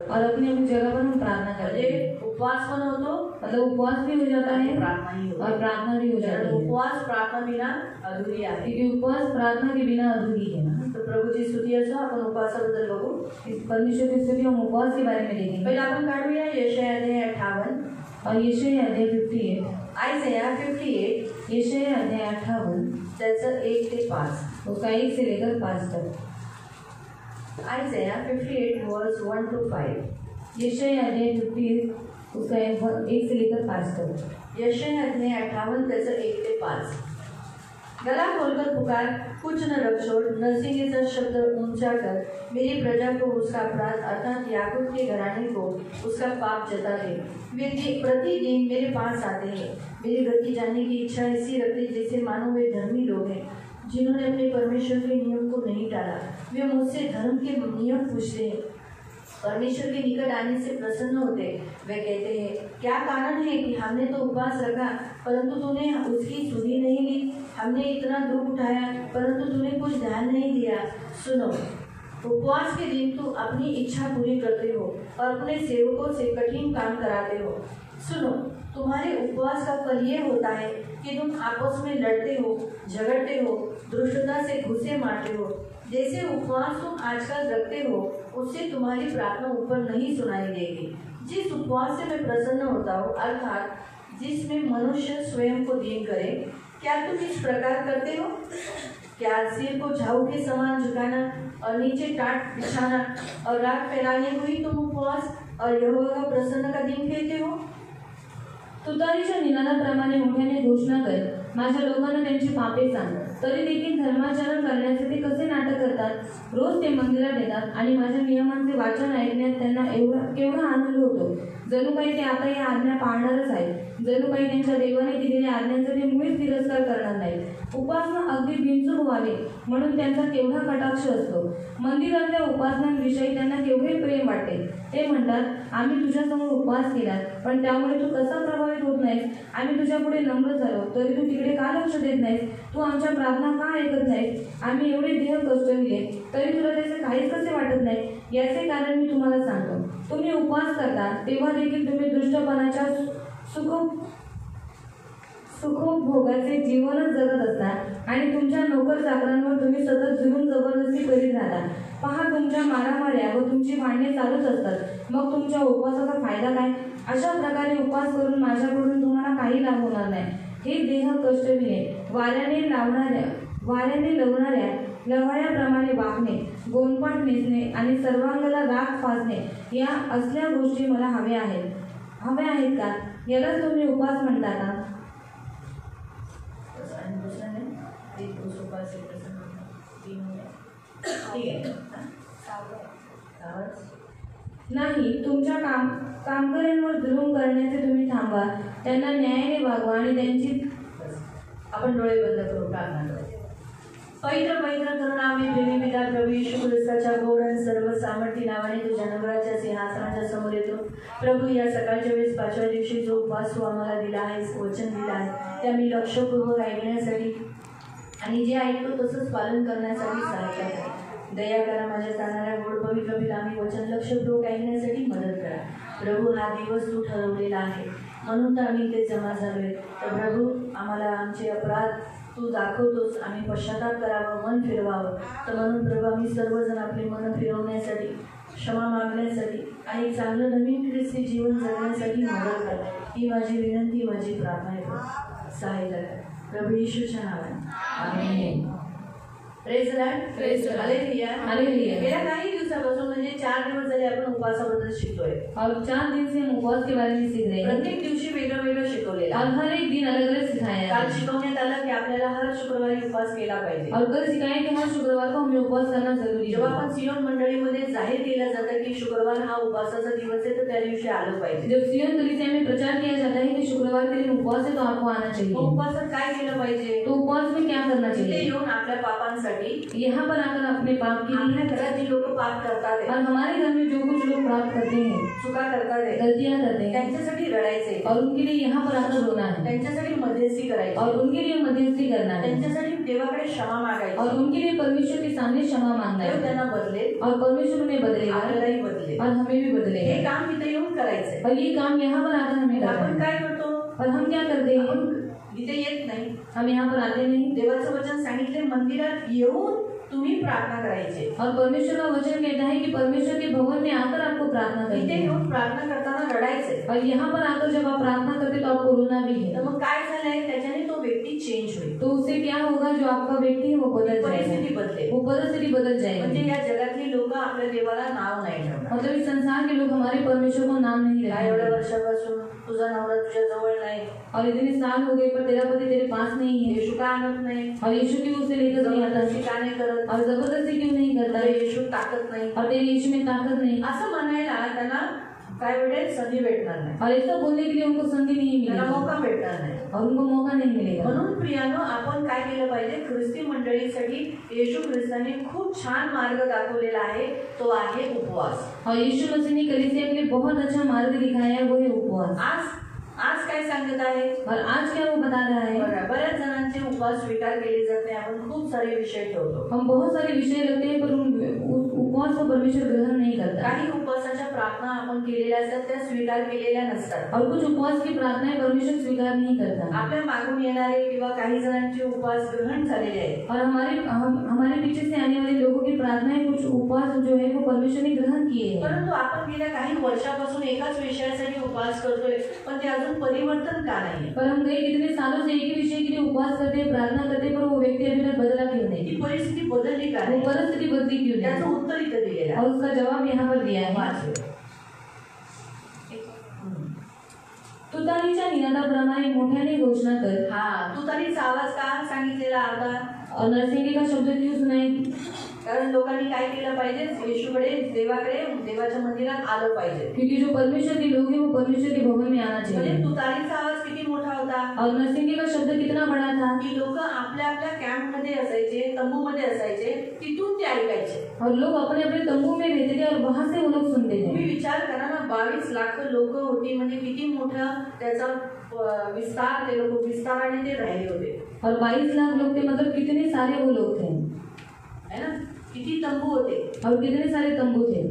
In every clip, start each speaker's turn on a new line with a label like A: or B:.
A: और अपनी अपनी जगह पर हम प्रार्थना करते हैं।
B: उपवास पण होतो,
A: मतलब उपवास भी हो जाता है
B: प्रार्थना ही होती है।
A: और प्रार्थना भी हो जाती है।
B: उपवास प्रार्थना बिना अधूरी आहे,
A: क्योंकि उपवास प्रार्थना के बिना अधूरी है ना।
B: तो प्रभूची स्तुती असो, आपण उपवासाबद्दल बघू।
A: परमेश्वर की स्तुति हम उपवास के बारे में देखेंगे।
B: पहिले आपण काढूया यशाया अध्याय 58
A: और यशाया अध्याय 58,
B: आयजाया 58
A: यशाया अध्याय 58
B: त्याचं 1 ते 5,
A: उसका 1 से लेकर 5 तक।
B: आयजाया 58 वर्स 1 to 5,
A: यशाया अध्याय 58 उसका 1 से लेकर 5 तक।
B: यशाया अध्याय 58 त्याचं 1 ते 5। गला खोलकर पुकार, कुछ न रक्षोड़, नरसिंगे का शब्द ऊंचा कर, मेरी प्रजा को उसका अपराध अर्थात याकूब के घराने को उसका पाप जता दे। वे प्रतिदिन मेरे पास आते हैं, मेरी गति जानने की इच्छा ऐसी रखते जैसे मानो वे धर्मी लोग हैं जिन्होंने अपने परमेश्वर के नियम को नहीं टाला। वे मुझसे धर्म के नियम पूछते हैं, परमेश्वर के निकट आने से प्रसन्न होते। वे कहते हैं, क्या कारण है कि हमने तो उपवास रखा परंतु तूने उसकी सुधि नहीं ली, हमने इतना दुख उठाया परंतु तूने कुछ ध्यान नहीं दिया। सुनो, उपवास के दिन तू अपनी इच्छा पूरी करते हो और अपने सेवकों से कठिन काम कराते हो। सुनो, तुम्हारे उपवास का फल ये होता है कि तुम आपस में लड़ते हो, झगड़ते हो, दुष्टता से घुसे मारते हो। जैसे उपवास तुम आजकल रखते हो उससे तुम्हारी प्रार्थना ऊपर नहीं सुनाई देगी। जिस उपवास से मैं प्रसन्न होता हूँ, अर्थात जिसमें मनुष्य स्वयं को दीन करे, क्या तुम इस प्रकार करते हो? क्या सिर को झाऊ के समान झुकाना और नीचे टाट बिछाना और राख फैलाने हुई तुम उपवास और यहोवा का प्रसन्न का दिन कहते हो?
A: तुतारीच्या निनादाप्रमाणे मोठ्याने घोषणा कर, माझ्या लोकांना त्यांची पापे सांग। तरी देखील धर्माचरण करण्यासाठी कसे नाटक करतात। रोज ते मंदिरात येतात आणि माझ्या नियमांचे वाचन ऐकण्यात त्यांना केवढा आनंद होतो। जणू काही ते आता या आज्ञा पाळणारच आहेत। जणू काही त्यांच्या देवाने दिलेल्या आज्ञांचा ते मुळीच तिरस्कार करणार नाहीत। उपासना अगदी बिनचूक व्हावी म्हणून त्यांचा केवढा कटाक्ष असतो। मंदिरातल्या उपासनांविषयी त्यांना केवढे प्रेम वाटते। ते म्हणतात, आम्ही तुझ्यासमोर उपवास केला पण त्यामुळे तू कसा प्रभावित होत नाहीस। आम्ही तुझ्या पुढे नम्र झालो तरी तू तिकडे का लक्ष देत नाहीस। तू आमच्या प्रार्थना का ऐकत नाहीस। आम्ही एवढे देह कष्टविले तरी तुला त्याचे काहीच कसे वाटत नाही। याचे कारण मी तुम्हाला सांगतो, तुम्ही उपवास करता तेव्हा देखील तुम्ही दुष्टपणाच्या सुखोपभोगाचे जीवनच जगत असतात आणि तुमच्या नोकर चाकरांवर तुम्ही सतत जुलूम जबरदस्ती करीत राहता। पहा, तुमच्या मारामाऱ्या व तुमची भांडणे चालूच असतात। मग तुमच्या उपवासाचा फायदा काय? अशा प्रकारे उपवास करून माझ्याकडून तुम्हाला काही लाभ होणार नाही। हे देह कष्टविणे, वाऱ्याने लवणाऱ्या लव्हाळ्याप्रमाणे वागणे, गोंडपाट नेसणे आणि सर्वांगाला राख फासणे, या असल्या गोष्टी मला हव्या आहेत का? यालाच तुम्ही उपवास म्हणता का? नाही, तुमच्या कामकऱ्यांवर जुलूम करण्याचे तुम्ही थांबा, त्यांना न्यायाने वागवा आणि त्यांची।
B: आपण डोळे बंद करू, प्रार्थना करू। पवित्र करुणामय प्रेमी पिता प्रभू येशू ख्रिस्ताच्या गौर आणि सर्व सामर्थ्य नावाने तुझ्या नगराच्या सिंहासनाच्या समोर येतो। प्रभू, या सकाळच्या वेळेस 5व्या दिवशी जो उपवास तू आम्हाला दिला आहेस, वचन दिला आहे, ते आम्ही लक्षपूर्वक ऐकण्यासाठी आणि जे ऐकतो तसंच पालन करण्यासाठी सहाय्य करा। दया करा, माझ्या जाणाऱ्या गोड पवित्र पिता, आम्ही वचन लक्षपूर्वक ऐकण्यासाठी मदत करा। प्रभू, हा दिवस तू ठरवलेला आहे म्हणून तर आम्ही इथे जमा झालोय। तर प्रभू, आम्हाला आमचे अपराध तू दाखवतोस, आम्ही पश्चाताप करावं, मन फिरवावं। तर म्हणून प्रभू, आम्ही सर्वजण आपले मन फिरवण्यासाठी, क्षमा मागण्यासाठी आणि चांगलं नवीन ख्रिस्ती जीवन जगण्यासाठी मदत कर। ही माझी विनंती, माझी प्रार्थना आहे, सहाय्य करा प्रभू येशूच्या नावाने, amen. Praise the lord, praise the lord, hallelujah, hallelujah. गेल्या काही दिवसापासून म्हणजे 4 दिवस झाले आपण उपवासाबद्दल शिकतोय
A: और 4 दिन से हम उपवास के बारे में सीख रहे हैं।
B: प्रत्येक दिवशी वेगळं वेगळं शिकवलेलं
A: और हर एक दिन अलग अलग सिखाया है।
B: काल शिकवण्यात आलं की आपल्याला हर शुक्रवारी उपवास केला पाहिजे
A: और कल सिखाया कि हर शुक्रवार को हमें उपवास करना जरूरी है।
B: जेव्हा आपण सियोन मंडळीमध्ये जाहीर केलं जातं की शुक्रवार हा उपवासाचा दिवस आहे, तर त्या दिवशी आलं पाहिजे।
A: जब सियोन कलीसिया में प्रचार किया जाता है कि शुक्रवार के दिन उपवास है तो आपको आना चाहिए।
B: उपवासात काय केलं पाहिजे?
A: तो उपवास में क्या करना चाहिए?
B: तिथे येऊन आपल्या पापांसाठी करण्यासाठी
A: यहाँ पर आकर अपने पाप के
B: आपल्या
A: लिए
B: घरात जी लोक पाप करतात
A: और हमारे घर में जो कुछ लोग पाप करते हैं,
B: चुका करतात
A: गलतियां करते हैं,
B: त्यांच्यासाठी रडायचे
A: और उनके लिए यहाँ पर आकर रोना है
B: त्यांच्यासाठी मध्यस्थी करायची
A: और उनके लिए मध्यस्थी करना है
B: त्यांच्यासाठी देवाकडे क्षमा मागायची
A: और उनके लिए परमेश्वर के सामने क्षमा मांगना
B: देव
A: है
B: त्यांना बदलेल
A: और परमेश्वर उन्हें बदलेगा
B: आपल्यालाही बदलेल
A: और हमें भी
B: हे
A: बदलेगा।
B: काम इथे येऊन करायचंय
A: और ये काम यहाँ पर आकर हमें करना
B: आपण
A: है।
B: काय करतो
A: और हम क्या करते हैं?
B: आपण इथे येत नाही
A: हम यहाँ पर आते नहीं
B: देवाचं वचन सांगितले मंदिरात येऊन तुम्ही प्रार्थना करायची
A: और परमेश्वर का वचन कहता है कि परमेश्वर के भवन में आकर आपको प्रार्थना करनी
B: इथे
A: है
B: येऊन प्रार्थना करताना रडायचंय
A: और यहाँ पर आकर जब आप प्रार्थना करते तो आपको रोना भी
B: तर
A: है।
B: मग काय झालंय त्याच्याने तो व्यक्ती चेंज होईल
A: तो उससे क्या होगा, जो आपका व्यक्ति है वो बदल
B: परिस्थिती
A: जाएगा,
B: बदलेल
A: वो परिस्थिति बदल
B: म्हणजे
A: जाएगी।
B: या जगातली लोक आपल्या देवाला नाव नाही ठेवणार
A: मतलब इस संसार के लोग हमारे परमेश्वर को नाम नहीं
B: काय एवढ्या
A: रखेंगे।
B: वर्षापासून तुझा नवरा तुझ्या जवळ नाही
A: और इतने साल हो गए पर तेरा पति तेरे पास नहीं है
B: येशू का आणत नाही
A: और यीशु क्यों उसे लेकर नहीं आता
B: जबरदस्ती का नाही करत
A: और जबरदस्ती क्यों नहीं करता
B: तुला
A: है
B: येशू ताकत नाही
A: और तेरे यीशु में ताकत नहीं
B: असं म्हणायला त्यांना काय भेटेल संधी भेटणार नाही
A: और ऐसा बोलने के लिए उनको संधि नहीं
B: त्यांना
A: मिलेगी
B: मौका भेटणार नाही
A: और उनको मौका नहीं मिलेगा।
B: म्हणून प्रियानो आपण काय केलं पाहिजे ख्रिस्ती मंडळीसाठी येशू ख्रिस्ताने खूप छान मार्ग दाखवलेला आहे तो आहे उपवास
A: और यीशु मसीह ने कलीसिया के लिए बहुत अच्छा मार्ग दिखाया है, वो है उपवास।
B: आज काय सांगत आहे
A: और आज क्या वो बता रहा है?
B: बघा बऱ्याच जणांचे उपवास स्वीकार केले जात नाही आपण खूप सारे विषय ठेवतो
A: हम बहुत सारे विषय रखते हैं पर उन उपवास को परमेश्वर ग्रहण नहीं करता।
B: काही उपवासाच्या प्रार्थना आपण केलेल्या असतात त्या स्वीकार केलेल्या नसतात
A: और कुछ उपवास की प्रार्थनाएं परमेश्वर स्वीकार नहीं करता।
B: आपल्या मागून येणारे किंवा काही जणांचे उपवास ग्रहण झालेले आहेत
A: और हमारे पीछे से आने वाले लोगों की प्रार्थनाएं, कुछ उपवास जो है वो परमेश्वर ने ग्रहण किए हैं।
B: परंतु आपण गेल्या काही वर्षापासून एकाच विषयासाठी उपवास करतोय पण ते अजून परिवर्तन का नाही
A: पर हम गए कितने सालों से एक ही विषय के लिए उपवास करते हैं, प्रार्थना करते हैं, पर वो व्यक्ति अभी तक बदला क्यों नहीं?
B: ही परिस्थिती बदलली का
A: वो
B: नाही
A: परिस्थिति बदली क्यों
B: त्याचं
A: नहीं?
B: उत्तर इथं दिलेलं आहे
A: और उसका जवाब यहाँ पर दिया है।
B: वाचूया.
A: तुतारीच्या निनादाप्रमाणे मोठ्याने घोषणा कर।
B: हा तुतारीचा आवाज का सांगितलेला आता
A: और नरसिंगे का शब्द क्यों सुनाई?
B: कारण लोकांनी काय केलं पाहिजे येशूकडे देवाच्या मंदिरात आलं पाहिजे
A: क्योंकि जो परमेश्वर के लोग हैं वो परमेश्वर के भवन में आना
B: म्हणजे
A: चाहिए।
B: तुतारीचा आवाज किती मोठा होता
A: और नरसिंगे का शब्द कितना बड़ा था
B: की लोक आपल्या आपल्या कॅम्प मध्ये असायचे तंबूमध्ये असायचे तिथून ते ऐकायचे
A: और लोग अपने अपने तंबू में रहते थे और वहां से वो लोग सुनते
B: तुम्ही
A: थे।
B: विचार करा ना 22 लाख लोक होती म्हणजे किती मोठा त्याचा विस्तार ते लोक विस्ताराने ते राहिले होते
A: और 22 लाख लोग थे, मतलब कितने सारे वो लोग थे
B: है ना किती तंबू होते
A: और कितने सारे तंबू थे।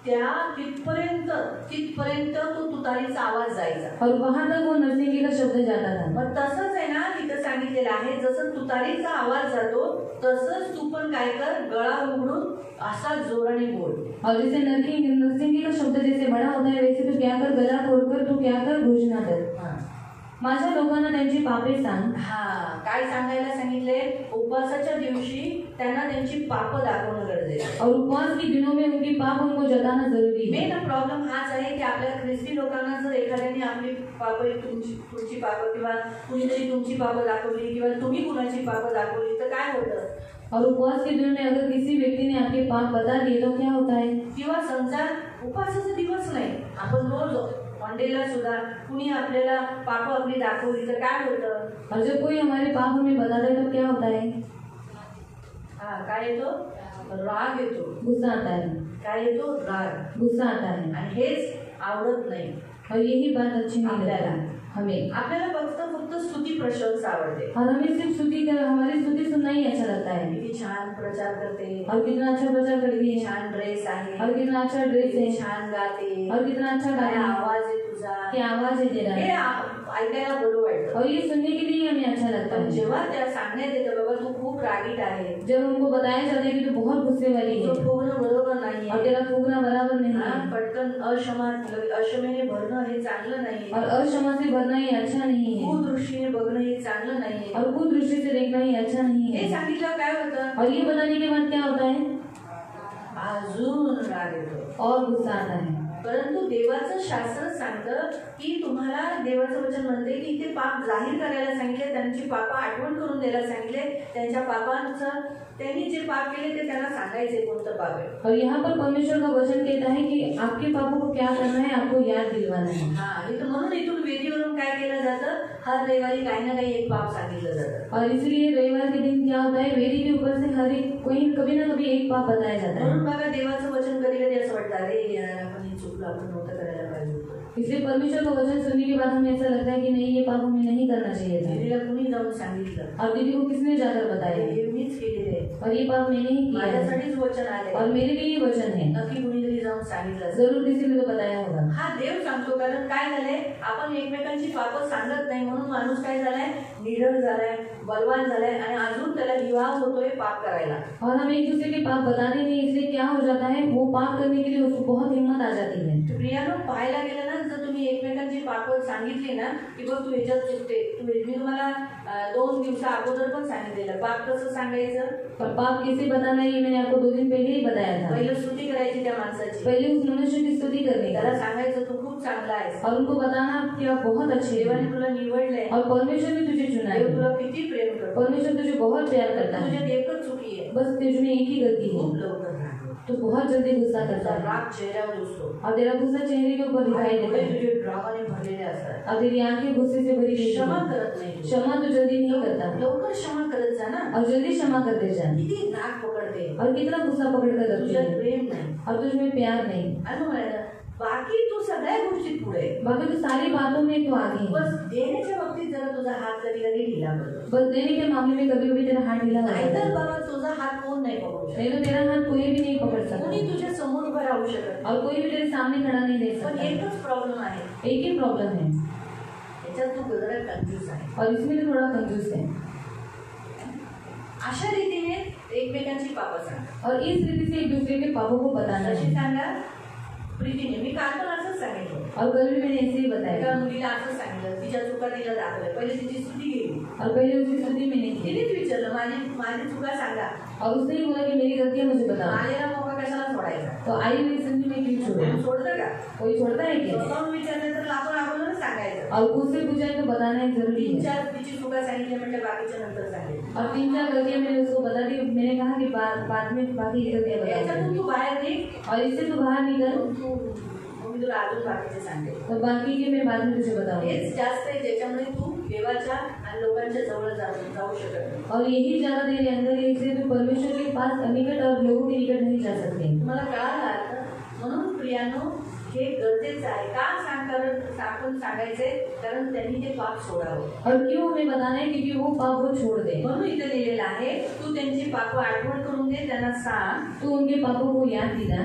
B: त्या तिथपर्यंत तो तुतारीचा आवाज जायचा
A: और वहां तक वो नरसिंगे का शब्द जाता था।
B: मग तसंच आहे ना तिथं सांगितलेलं आहे जसं तुतारीचा आवाज जातो तसंच तू पण काय कर गळा उघडून असा जोराने बोल
A: और जैसे नरसिंगे का शब्द जैसे बड़ा होता है वैसे तू क्या कर, गला खोलकर तू क्या कर, घोषणा कर। माझ्या लोकांना त्यांची पापे सांग।
B: हा काय सांगायला सांगितले उपवासाच्या दिवशी त्यांना त्यांची पापं दाखवणं गरजेचं आहे
A: और उपवास के दिनों में उनकी पाप उनको जताना जरूरी है।
B: मेन प्रॉब्लेम हाच आहे की आपल्या ख्रिस्ती लोकांना जर एखाद्याने आपली पापं तुमची पापं किंवा कुणीतरी तुमची पापं दाखवली किंवा तुम्ही कुणाची पापं दाखवली तर काय होतं।
A: और उपवास के दिनों में अगर किसी व्यक्ति ने आपके पाप बता दिए तो क्या होता है?
B: किंवा संसार उपवासाचा दिवस नाही आपण रोज मंडेला सुद्धा कुणी आपल्याला पाप आपली दाखवली तर काय होतं।
A: और जब कोई हमारे पाप हमें बताता है तो क्या होता है?
B: हा काय येतो राग येतो
A: गुस्सा आता है।
B: काय येतो राग
A: गुस्सा आता है
B: आणि हेच आवडत नाही
A: और यही बात अच्छी नहीं लगती हमें।
B: आपल्याला फक्त स्तुती प्रशंसा आवडते
A: और हमें सिर्फ हमारी स्तुति सुनना ही अच्छा लगता है।
B: किती छान प्रचार करते
A: और कितना अच्छा प्रचार करती है
B: छान ड्रेस आहे
A: और कितना अच्छा ड्रेस है
B: छान गाते
A: और कितना अच्छा
B: काय
A: गाना
B: आवाज आहे तुझा
A: क्या आवाज है तेरा
B: हे ऐकायला बरं वाटतं
A: और ये सुनने के लिए हमें अच्छा लगता
B: पण
A: है।
B: जेव्हा त्या सांगण्यात येतं बाबा तू खूप रागीट आहे
A: जब उनको बताया जाता है कि तू बहुत गुस्से वाली है
B: तो फुगणं बरोबर नाही
A: और तेरा फूकना बराबर नहीं है
B: पटकन अक्षमेने भरणं हे चांगलं नाही
A: और अक्षमा से भरना ये अच्छा नहीं है
B: कुदृष्टीने बघणं हे चांगलं नाहीये
A: और कुदृष्टि से देखना ये अच्छा नहीं
B: हे
A: है।
B: सांगितलं काय होतं
A: और ये बताने के बाद क्या होता है?
B: अजून राग येतो
A: और गुस्सा आता है।
B: परंतु देवाचं शास्त्र सांगतं की तुम्हाला देवाचं वचन म्हणते की इथे पाप जाहीर करायला सांगितले त्यांची पाप आठवण करून द्यायला सांगितले त्यांच्या पापांचं त्यांनी जे पाप केले ते त्यांना सांगायचे कोणतं पाप आहे।
A: और यहाँ पर परमेश्वर का वचन कहता है कि आपके पापों को क्या करना है, आपको याद दिलवाना है।
B: हा, इथं म्हणून इथून वेदीवरून काय केलं जातं, हर रविवारी काही ना काही एक पाप सांगितलं जातं।
A: और इसलिए रविवार के दिन क्या होता है, वेदी के ऊपर से हर एक कोई कभी ना कभी एक पाप बताया जाता है।
B: म्हणून बघा देवाचं वचन कधी कधी असं वाटतं, अरे यार आपण हे चुकलं, आपण नव्हतं करायला पाहिजे होतं।
A: इसलिए परमेश्वर का वचन सुनने के बाद हमें ऐसा लगता है कि नहीं, ये पाप हमें नहीं करना चाहिए था।
B: दीदीला कुणी जाऊन सांगितलं,
A: और दीदी को किसने जाकर बताया,
B: हे मीच केलेले,
A: और ये पाप मैंने ही किया है,
B: माझ्यासाठीच वचन आले,
A: और मेरे लिए ये वचन है।
B: नक्की कुणीतरी जाऊन सांगितलं,
A: जरूर किसी ने तो बताया होगा।
B: हा देव सांगतो। कारण काय झालंय, आपण एकमेकांची पापं सांगत नाही म्हणून माणूस काय झालाय, निडर झालाय, बलवान झालाय आणि अजून त्याला विवाह होतोय पाप करायला।
A: और हम एक दूसरे के पाप बताते नहीं, इसलिए क्या हो जाता है, वो पाप करने के लिए उसको बहुत हिम्मत आ जाती है।
B: तर प्रियानो, पाहायला गेलं ना, जर तुम्ही एकमेकांची पापं सांगितली ना की बघ तू ह्याच्यात चुकते, मी तुम्हाला 2 दिवसा अगोदर पण सांगितलेलं पाप कसं सांगायचं।
A: पर पाप कैसे बताना है, ये मैंने आपको 2 दिन पहले ही बताया था।
B: पहिलं स्तुती करायची त्या माणसाची,
A: पहले उस मनुष्य की स्तुति करने का,
B: त्याला सांगायचं तू खूप चांगला आहेस,
A: और उनको बताना कि आप बहुत अच्छे
B: देवाने
A: हैं,
B: तुला निवडलंय,
A: और परमेश्वर ने तुझे चुना
B: देव
A: है,
B: तुला किती प्रेम करतो,
A: परमेश्वर तुझे बहुत प्यार करता है,
B: तुझ्यात एकच चुकी आहे,
A: बस तुझ में एक ही गलती
B: खूप
A: है,
B: लवकर रागवतो,
A: तो बहुत जल्दी गुस्सा करता
B: त्याचा
A: है,
B: राग चेहऱ्यावर दिसतो,
A: और तेरा गुस्सा चेहरे के ऊपर दिखाई देता
B: डोळे
A: है,
B: तुझे ड्रामाने भरलेले असतात,
A: और तेरी आंखें गुस्से से भरी रहती
B: क्षमा
A: हैं।
B: करत नाही,
A: क्षमा तो जल्दी नहीं करता,
B: लवकर क्षमा करत जा ना,
A: और जल्दी क्षमा करते जा,
B: किती राग पकडते,
A: और कितना गुस्सा पकड़ कर रखते
B: तुझ्यात
A: हैं,
B: प्रेम नाही,
A: और तुझ में प्यार नहीं,
B: आणि म्हणायचं बाकी तू सगळ्या गोष्टीत पुढे,
A: बाकी तो सारी बातों में तो आगे है,
B: बस देण्याच्या बाबतीत जरा तुझा हात कधी कधी ढिला पडतो,
A: बस देने के मामले में कभी कभी तेरा हाथ ढीला हो जाता
B: नाहीतर
A: है,
B: बाबा तुझा हात कोण नाही पकडू शकत,
A: नहीं तो तेरा हाथ कोई भी नहीं पकड़
B: कोणी
A: सकता,
B: तुझ्या समोर उभं राहू शकत,
A: और कोई भी तेरे सामने खड़ा नहीं दे
B: पण
A: सकता।
B: एकच प्रॉब्लेम आहे,
A: एक ही प्रॉब्लम है,
B: याच्यात तू जरा कन्फ्यूज आहे।
A: और इसमें तो थोड़ा कंजूस है,
B: अशा रीतीने एकमेकांची पापं सांगा,
A: और इस रीति से एक दूसरे के पापों को बताना
B: कशी
A: है।
B: सांगा, प्रीतीने, मी काल पण असंच सांगितलं,
A: और कल भी मैंने ऐसे ही
B: एका
A: बताया,
B: मुलीला असंच सांगितलं, तिच्या चुका तिला दाखवल्या, पहिले तिची स्तुती केली,
A: और पहले उसकी स्तुति मैंने की,
B: तिनेच विचारलं माझी माझी चुका सांगा,
A: और उसने ही बोला कि मेरी गलतियां मुझे बताओ,
B: आलेला मौका कशाला सोडायचा,
A: तो आई हुई संधि में क्यों छोड़े,
B: सोडतं का,
A: कोई छोड़ता है क्या,
B: स्वतःहून विचारलं तर आपण अगोदरच सांगायचं,
A: और खुद से पूछा तो बताना एक जरूरी है,
B: 3-4 तिची चुका सांगितल्या म्हणजे बाकीच्या नंतर सांगेल,
A: और 3-4 गलतियां मैंने उसको बता दी, मैंने कहा कि बाद में बाकी की गलतियां बता
B: याच्यातून
A: दूंगी,
B: तू बाहेर निघ,
A: और इससे तू बाहर निकल,
B: मग मी तुला अजून बाकीचे सांगेल,
A: तो बाकी के मैं बाद में तुझे बताऊंगी,
B: हेच जास्त आहे ज्याच्यामुळे तू देवाच्या आणि लोकांच्या जवळ जाऊ शकत नाही।
A: और यही ज्यादा तेरे अंदर है, इसलिए तू परमेश्वर के पास निकट और लोगों के निकट नहीं जा सकते।
B: तुम्हाला कळालं आता, म्हणून प्रियानो हे गरजेचं आहे, का आपण सांगायचंय, कारण त्यांनी ते पाप सोडावं,
A: और क्यों हमें बताना है, क्योंकि वो पाप वो छोड़ दे,
B: म्हणून इथे लिहिलेलं आहे, तू त्यांची पाप आठवण करून दे, त्यांना सांग,
A: तू उनके पापों को याद दिला,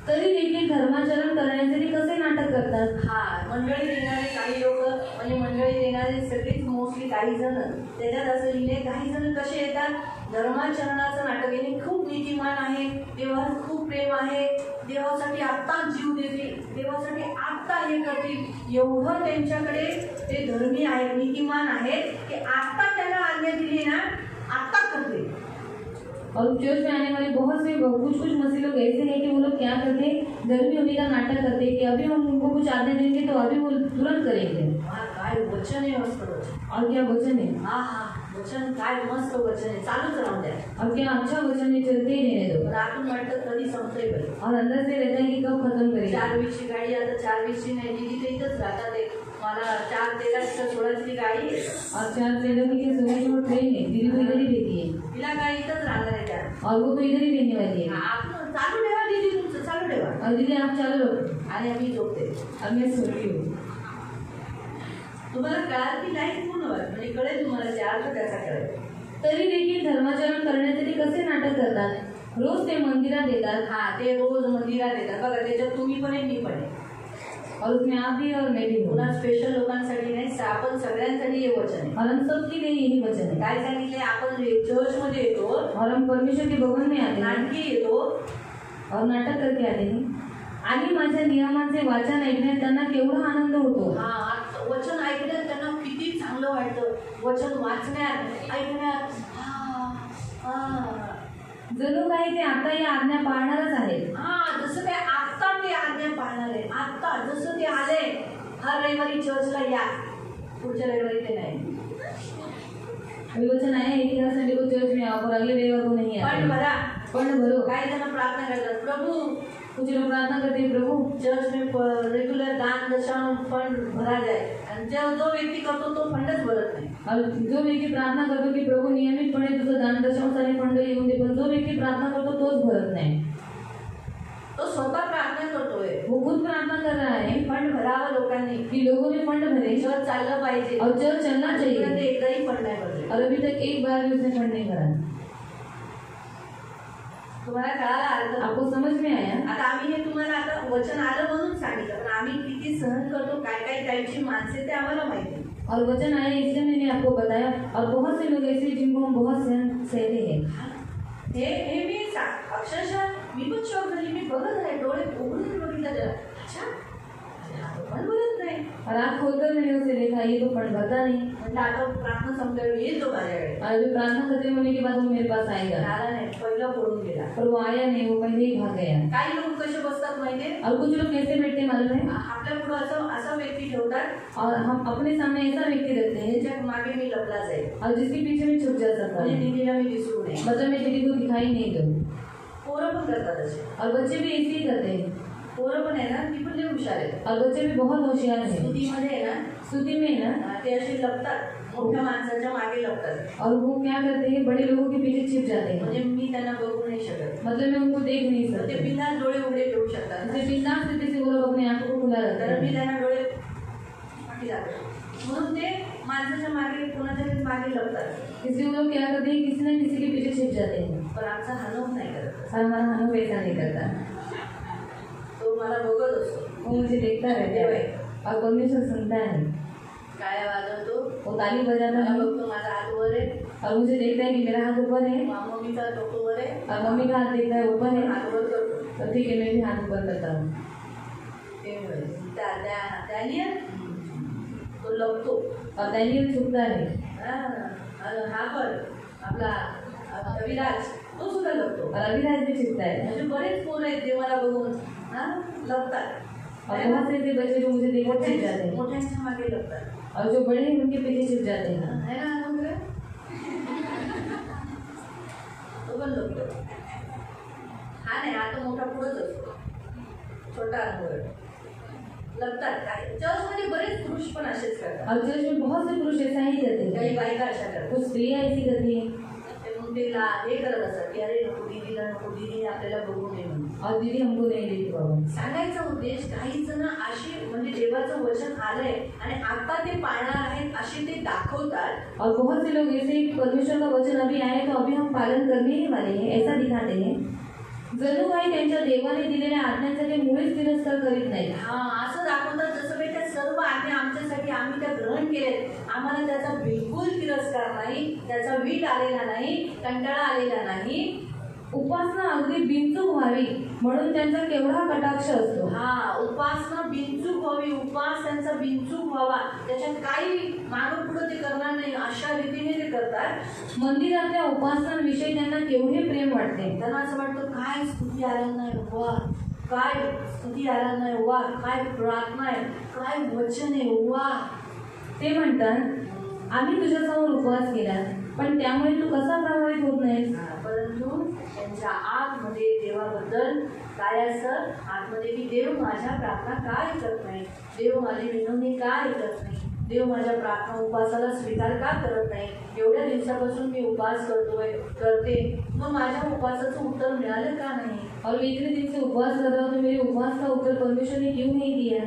A: तरी देखील धर्माचरण करण्यासाठी कसे नाटक करतात।
B: हा, मंडळीत येणारे काही लोक, म्हणजे मंडळीत येणारे सगळेच मोस्टली काही जण, त्याच्यात असं लिहिले, काही जण कसे येतात, धर्माचरणाचं नाटक, याने खूप नीतिमान आहे, देवावर खूप प्रेम आहे, देवासाठी आत्ता जीव देतील, देवासाठी आत्ता हे करतील, एवढं त्यांच्याकडे ते धर्मी आहेत, नीतिमान आहेत की आत्ता त्यांना आज्ञा दिली ना, आत्ता करतील।
A: और चर्च में आने वाले बहुत से कुछ मसीह लोग ऐसे हैं कि वो लोग क्या करते हैं, धर्मी होने का नाटक करते हैं कि अभी हम उनको कुछ आज्ञा देंगे तो अभी वो तुरंत करेंगे।
B: काय वचन आहे, मस्त वचन,
A: और क्या वचन है,
B: हा हा वचन, काय मस्त वचन आहे, चालूच राहून द्या,
A: और क्या अच्छा वचन है, चलते ही रहने दो,
B: पण आतून वाटतं कधी संपतंय बरं,
A: और अंदर से रहता है कि कब खत्म करेंगे।
B: 4-20ची गाडी, आता 4-20ची नाही, ती तिथे इथंच राहतात, ते मला 4-13-16ची गाडी आहे,
A: और 4-13 की 16 ट्रेन है, दीदी तो इधर ही रहती है,
B: तिला काय इथंच राहणार आहे त्या,
A: और वो तो इधर ही रहने वाली है,
B: आपण चालू ठेवा दीदी, तुमचं चालू ठेवा,
A: और दीदी आप चालू रहो,
B: आणि आम्ही झोपते।
A: और मैं सोती हूँ।
B: तुम्हाला कळाल की नाही पूर्ण वाट, म्हणजे कळेल तुम्हाला ते अर्थ त्याचा कळेल।
A: तरी देखील धर्माचरण करण्यासाठी कसे नाटक करतात, रोज ते मंदिरात येतात,
B: हा, ते रोज मंदिरात येतात बघा, त्याच्यात तुम्ही पण आहे, मी पण आहे,
A: और उसमें आप भी और मैं भी हूँ,
B: पुन्हा स्पेशल लोकांसाठी नाही, आपण सगळ्यांसाठी हे वचन आहे।
A: और हम सबके लिए यही वचन है,
B: काय सांगितले, आपण चर्च मध्ये येतो,
A: और हम परमेश्वर के भवन में आते हैं
B: नाटकी येतो,
A: और नाटक करके आते हैं, आणि माझ्या नियमांचे वाचन ऐकण्यात त्यांना केवढा आनंद होतो।
B: हा, वचन ऐकण्यात त्यांना किती चांगलं वाटतं, वचन वाचण्यात, ऐकण्यात,
A: जणू काही ते आता या आज्ञा पाळणारच आहेत।
B: हा, जसं काय आत्ता ते आज्ञा पाळणार आहे, आत्ता जसं ते आले, हर रविवारी चर्चला या, पुढच्या रविवारी ते नाही,
A: अभी वचन आया है कि हर संडे को चर्च में आओ और अगले रविवार को नहीं आते।
B: पण भरा,
A: पण भरो,
B: काही जण प्रार्थना करतात, प्रभू
A: कुछ लोग प्रार्थना करते हैं प्रभु
B: चर्च में रेगुलर दान दशाओं फंड भरा जाए, आणि जो व्यक्ती करतो तो फंडच भरत नाही.
A: और जो व्यक्ती प्रार्थना करतो की प्रभू नियमितपणे तुझं दान दशांशाने फंड येऊन दे, पण जो व्यक्ती प्रार्थना करतो तोच भरत नाही.
B: तो स्वतः प्रार्थना करतोय,
A: वो खुद प्रार्थना कर रहा है
B: फंड भरावा लोकांनी,
A: कि लोगों ने फंड भरे
B: चर्च चाललं पाहिजे,
A: और चर्च चलना चाहिए,
B: एकदाही फंड नाही भरले.
A: और अभी तक एक बार भी उसने फंड नहीं भरा.
B: तुम्हाला कळाला अर्थ?
A: आपको समझ में आया?
B: आता आम्ही हे तुम्हाला आता वचन आलं म्हणून सांगितलं, पण आम्ही किती सहन करतो, काय काय टाईपची माणसे ते आम्हाला माहिती.
A: और वचन आया इसलिए मैंने आपको बताया. और बहुत से लोग ऐसे जिनको हम बहुत सहते हैं.
B: हे मी अक्षरशः मी पण शॉक झाली. मी बघत आहे, डोळे उघडून बघितलं त्याला, अच्छा पण बोलत नाही.
A: और आँख खोलकर मैंने उसे देखा, ये तो फंड भरता नहीं.
B: म्हणजे आता प्रार्थना संपल्यावर येतो माझ्याकडे.
A: और अभी प्रार्थना खत्म होने के बाद वो मेरे पास आएगा.
B: आला नाही, पहिला पळून गेला.
A: पर वो आया नहीं, वो पहले ही भाग गया.
B: काही लोक कसे बसतात माहितीये,
A: और कुछ लोग कैसे बैठते हैं मालूम है?
B: आपल्या पुढे असा व्यक्ती ठेवतात
A: और हम अपने सामने ऐसा व्यक्ती रखते हैं
B: त्याच्या मागे मी लपला जाईल,
A: और जिसके पीछे में छुप जा सकता
B: म्हणजे
A: है,
B: दीदीला मी दिसू नये.
A: मतलब मैं दीदी को दिखाई नहीं दूं.
B: पोरं पण करतात असे.
A: और बच्चे भी ऐसे ही करते हैं.
B: पोरं पण आहे ना, ती पण लय हुशार आहेत.
A: और बच्चे भी बहुत होशियार हैं.
B: स्तुतीमध्ये आहे ना,
A: स्तुति में ना,
B: ते असे लपतात, मोठ्या माणसाच्या मागे लपतात.
A: और वो क्या करते हैं, बड़े लोगों के पीछे छिप जाते हैं.
B: म्हणजे मी त्यांना बघू नाही शकत.
A: मतलब मैं उनको देख नहीं
B: ते
A: सकती.
B: बिंदास डोळे उघडे ठेवू शकतात,
A: जैसे बिंदास तरीके से वो लोग अपने आंखों को खुला रखते
B: तर मी
A: हैं.
B: त्यांना डोळे पाठी लागतात. म्हणून ते माणसाच्या मागे, कोणाच्या तरी मागे लपतात.
A: इसलिए वो लोग क्या करते हैं, किसी न किसी के पीछे छिप जाते हैं.
B: पण आमचा हनव नाही करत.
A: और हमारा हनु वैसा नहीं करता.
B: तो मला बघत असतो,
A: वो मुझे देखता रहता है और परमेश्वर सुनता है.
B: टाळ्या वाजवतो,
A: वो ताली बजाता
B: मला
A: है
B: बघतो, माझा हात वर आहे,
A: और मुझे देखता है कि मेरा हाथ ऊपर है,
B: मम्मीचा डोकं वर आहे,
A: और मम्मी का हाथ देखता है ऊपर है.
B: हात वर करतो.
A: तो ठीक है, मैं भी हाथ ऊपर करता हूँ.
B: डॅनियल तो लपतो.
A: और डैनियल छुपता है.
B: हा पण आपला अविराज तो सुद्धा लपतो.
A: और अविराज भी छुपता है.
B: म्हणजे बरेच पोरं आहेत देवाला बघून लपतात.
A: और बहुत से ऐसे बच्चे जो मुझे देखकर छिप जाते हैं,
B: मोठ्यांच्या मागे लपतात.
A: और जो बड़े हैं उनके पीछे छिप जाते हैं.
B: है ना वगैरे, तो पण लपतो. हा नाही, आता मोठा पुढंच असतो, छोटा अनुभव लपतात. काय चर्चमध्ये बरेच पुरुष पण असेच करतात.
A: और चर्च में बहुत से पुरुष ऐसा ही करते
B: काही
A: हैं.
B: बायका अशा करतात.
A: कुछ स्त्रियाँ ऐसी करती हैं.
B: मग ते हे करत असतात की अरे नको, दीदीला नको, दीदी आपल्याला बघू नये म्हणून.
A: और दीदी हमको नहीं देखी बाबा.
B: सांगायचा उद्देश, काही जण अशी म्हणजे देवाचं वचन आलंय आणि आता ते पाळणार आहेत असे ते दाखवतात.
A: और बहुत से लोग ऐसे परमेश्वर का वचन अभी आए तो अभी हम पालन करने ही वाले हैं ऐसा दिखाते हैं. जणू काही त्यांच्या देवाने दिलेल्या आज्ञांचा ते मुळीच तिरस्कार करीत नाही.
B: हा असं दाखवतात जसं काही त्या सर्व आज्ञा आमच्यासाठी आम्ही त्या ग्रहण केलेत, आम्हाला त्याचा बिलकुल तिरस्कार नाही, त्याचा वीट आलेला नाही, कंटाळा आलेला नाही.
A: उपासना अगदी बिनचूक व्हावी म्हणून त्यांचा केवढा कटाक्ष असतो.
B: हा, उपासना बिनचूक व्हावी, उपास त्यांचा बिनचूक व्हावा, त्याच्यात काही मागं पुढं ते करणार नाही अशा रीतीने ते करतात.
A: मंदिरातल्या उपासनांविषयी त्यांना केवढे प्रेम वाटते.
B: त्यांना असं वाटतं काय स्तुती आराधना आहे, वा काय स्तुती आराधना आहे, वा काय प्रार्थना आहे, काय वचन आहे, वा.
A: ते म्हणतात आम्ही तुझ्यासमोर उपवास केला, पण त्यामुळे तू कसा प्रभावित होत नाहीस.
B: परंतु त्यांच्या आतमध्ये देवाबद्दल काय असतं, आतमध्ये की देव माझ्या प्रार्थना काय करत नाही, देव माझी विनवणी काय करत नाही, देव माझ्या प्रार्थना उपासाला स्वीकार का करत नाही. एवढ्या दिवसापासून मी उपास करते, मग माझ्या उपासाचं उत्तर मिळालं का नाही.
A: और मैं इतने दिन से उपवास कर रहा हूँ तो मेरे उपवास का उत्तर परमेश्वर ने क्यों नहीं दिया.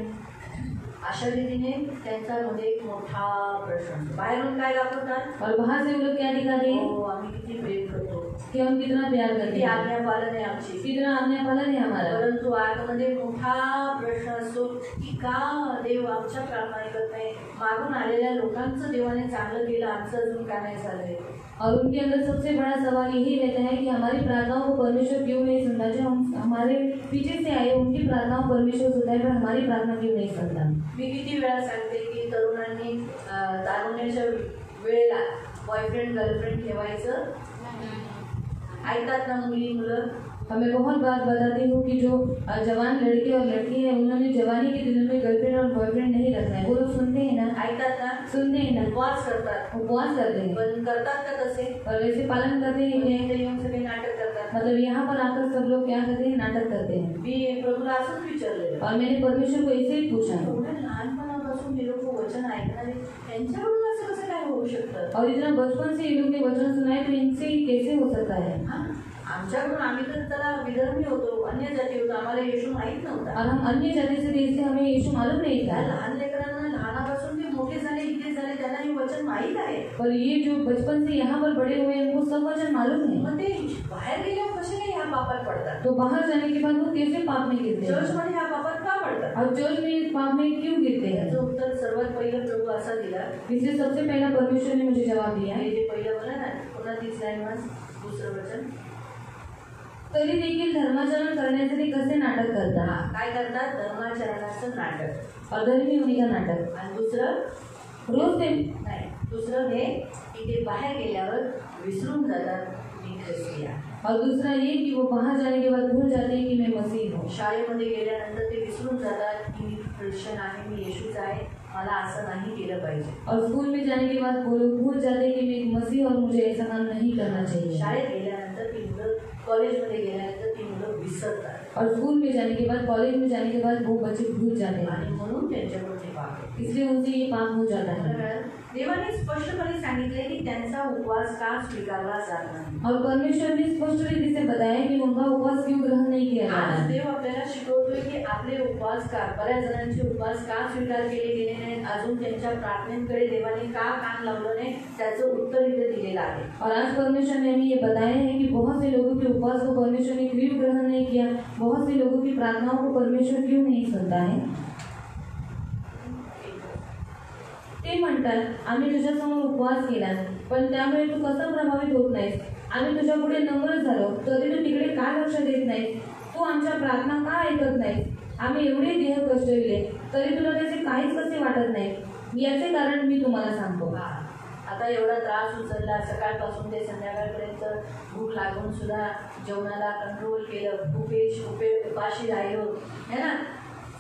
B: अशा रीतीने त्यांच्यामध्ये एक मोठा प्रश्न. बाहेरून काय दाखवतात,
A: और बाहर से वो लोग क्या दिखाते हैं
B: हो आम्ही किती प्रेम करतो,
A: कि हम कितना प्यार करते
B: किती
A: हैं,
B: आज्ञा पालन आहे आमची,
A: कितना आज्ञा पालन है हमारा.
B: परंतु आतमध्ये मोठा प्रश्न असतो की का देव आमच्या प्रार्थना ऐकत नाही. मागून आलेल्या लोकांचं देवाने चांगलं केलं, आमचं अजून का नाही झालंय.
A: और उनके अंदर सबसे बड़ा सवाल यही रहता है कि हमारी प्रार्थनाओं को परमेश्वर क्यों नहीं सुनता. जो हमारे पीछे से आए उनकी प्रार्थनाओं को परमेश्वर सुनता है, पर हमारी प्रार्थना क्यों नहीं सुनता.
B: मी किती वेळा सांगते की तरुणांनी तारुण्याच्या वेळेला बॉयफ्रेंड गर्लफ्रेंड ठेवायचं. ऐकतात ना मुलं,
A: मैं बहुत बात बताती हूँ कि जो जवान लड़के और लड़की है उन्होंने जवानी के दिनों में गर्लफ्रेंड और बॉयफ्रेंड नहीं रखना है। वो लोग सुनते हैं ना,
B: ऐकतात ना,
A: सुनते हैं ना,
B: उपवास करतात,
A: उपवास करते हैं,
B: पण करतात का तसे?
A: और वैसे पालन करते हैं क्या?
B: इथे येऊन सगळे नाटक करतात।
A: मतलब यहाँ पर आकर सब लोग क्या करते हैं? नाटक करते हैं।
B: मी प्रभूला असंच विचारलेलं,
A: और मैंने परमेश्वर को ऐसे ही पूछा,
B: एवढ्या लहानपणापासून हे लोक वचन ऐकणारे, त्यांच्याकडून असं कसं काय होऊ शकतं?
A: और इतना बचपन से ये लोग ने वचन सुनाए तो इनसे ही कैसे हो सकता है?
B: आमच्याकडून आम्ही तर त्याला विधर्मी होतो, अन्य जाती होतो, आम्हाला येशू माहित नव्हता।
A: और हम अन्य जाति से थे इसलिए हमें यीशु मालूम नहीं
B: त्या
A: था।
B: लहान लेकरांना लहानापासून ते मोठे झाले, इतके झाले, त्यांना हे वचन माहित आहे।
A: और ये जो बचपन से यहाँ पर बड़े हुए हैं उनको सब वचन मालूम है।
B: मग ते बाहेर गेल्यावर कसे काय ह्या पापात पडतात?
A: तो बाहर जाने के बाद वो कैसे पाप में गिरते हैं?
B: चर्च मध्ये ह्या पापात का पडतात?
A: और चर्च में पाप में क्यों गिरते हैं?
B: याचं उत्तर सर्वात पहिलं प्रभू असा दिला,
A: इसलिए सबसे पहला परमेश्वर ने मुझे जवाब दिया,
B: हे जे पहिलं बोला ना, पुन्हा 30 लाईन वाच, दुसरं वचन।
A: तरी देखील धर्माचरण करण्याचे ते कसे नाटक करतात?
B: काय करतात? धर्माचरणाचं नाटक,
A: और धर्मी होने का नाटक।
B: आणि दुसरं
A: रोज ते
B: नाही, दुसरं हे की ते बाहेर गेल्यावर विसरून जातात मी ख्रिस्ती आहे।
A: और दूसरा ये कि वो बाहर जाने के बाद भूल जाते हैं कि मैं मसीह हूँ।
B: शाळेमध्ये गेल्यानंतर ते विसरून जातात की मी ख्रिश्चन आहे, मी येशूचा आहे, मला असं नाही केलं पाहिजे।
A: और स्कूल में जाने के बाद वो लोग भूल जाते हैं कि मैं एक मसीह और मुझे ऐसा काम नहीं करना चाहिए।
B: शाळेत गेल्यानंतर ती मुलं, कॉलेजमध्ये गेल्यानंतर ती मुलं विसरतात,
A: और स्कूल में जाने के बाद, कॉलेज में जाने के बाद वो बच्चे भूल जाते हैं,
B: आणि म्हणून त्यांच्याकडून ते पाप आहे।
A: इसलिए उनसे ये पाप हो जाता है।
B: देवाने स्पष्टपणे सांगितले की त्यांचा उपवास का स्वीकारला जात नाही।
A: और परमेश्वर ने स्पष्ट रीति से बताया कि उनका उपवास क्यों ग्रहण नहीं किया जाता
B: आज
A: है।
B: देव आपल्याला शिकवतोय की आपले उपवास का, बऱ्याच जणांचे उपवास का स्वीकार केले गेले नाहीत, अजून त्यांच्या प्रार्थनेकडे देवाने का कान लावलं नाही, त्याचं उत्तर इथे दिलेलं आहे।
A: और आज परमेश्वर ने हमें ये बताया है कि बहुत से लोगों के उपवास को परमेश्वर ने क्यों ग्रहण नहीं किया, बहुत से लोगों की प्रार्थनाओं को परमेश्वर क्यों नहीं सुनता है। ते म्हणतात आम्ही तुझ्यासमोर उपवास केला पण त्यामुळे तू कसा प्रभावित होत नाहीस, आम्ही तुझ्या पुढे नम्र झालो तरी तू तिकडे का लक्ष देत नाहीस, तू आमच्या प्रार्थना का ऐकत नाहीस, आम्ही एवढे देह कष्टविले तरी तुला त्याचे काहीच कसे वाटत नाही। याचे कारण मी तुम्हाला सांगतो।
B: आता एवढा त्रास उचलला, सकाळपासून ते संध्याकाळपर्यंत भूक लागून सुद्धा जेवणाला कंट्रोल केलं, उपाशी राहिलो है ना,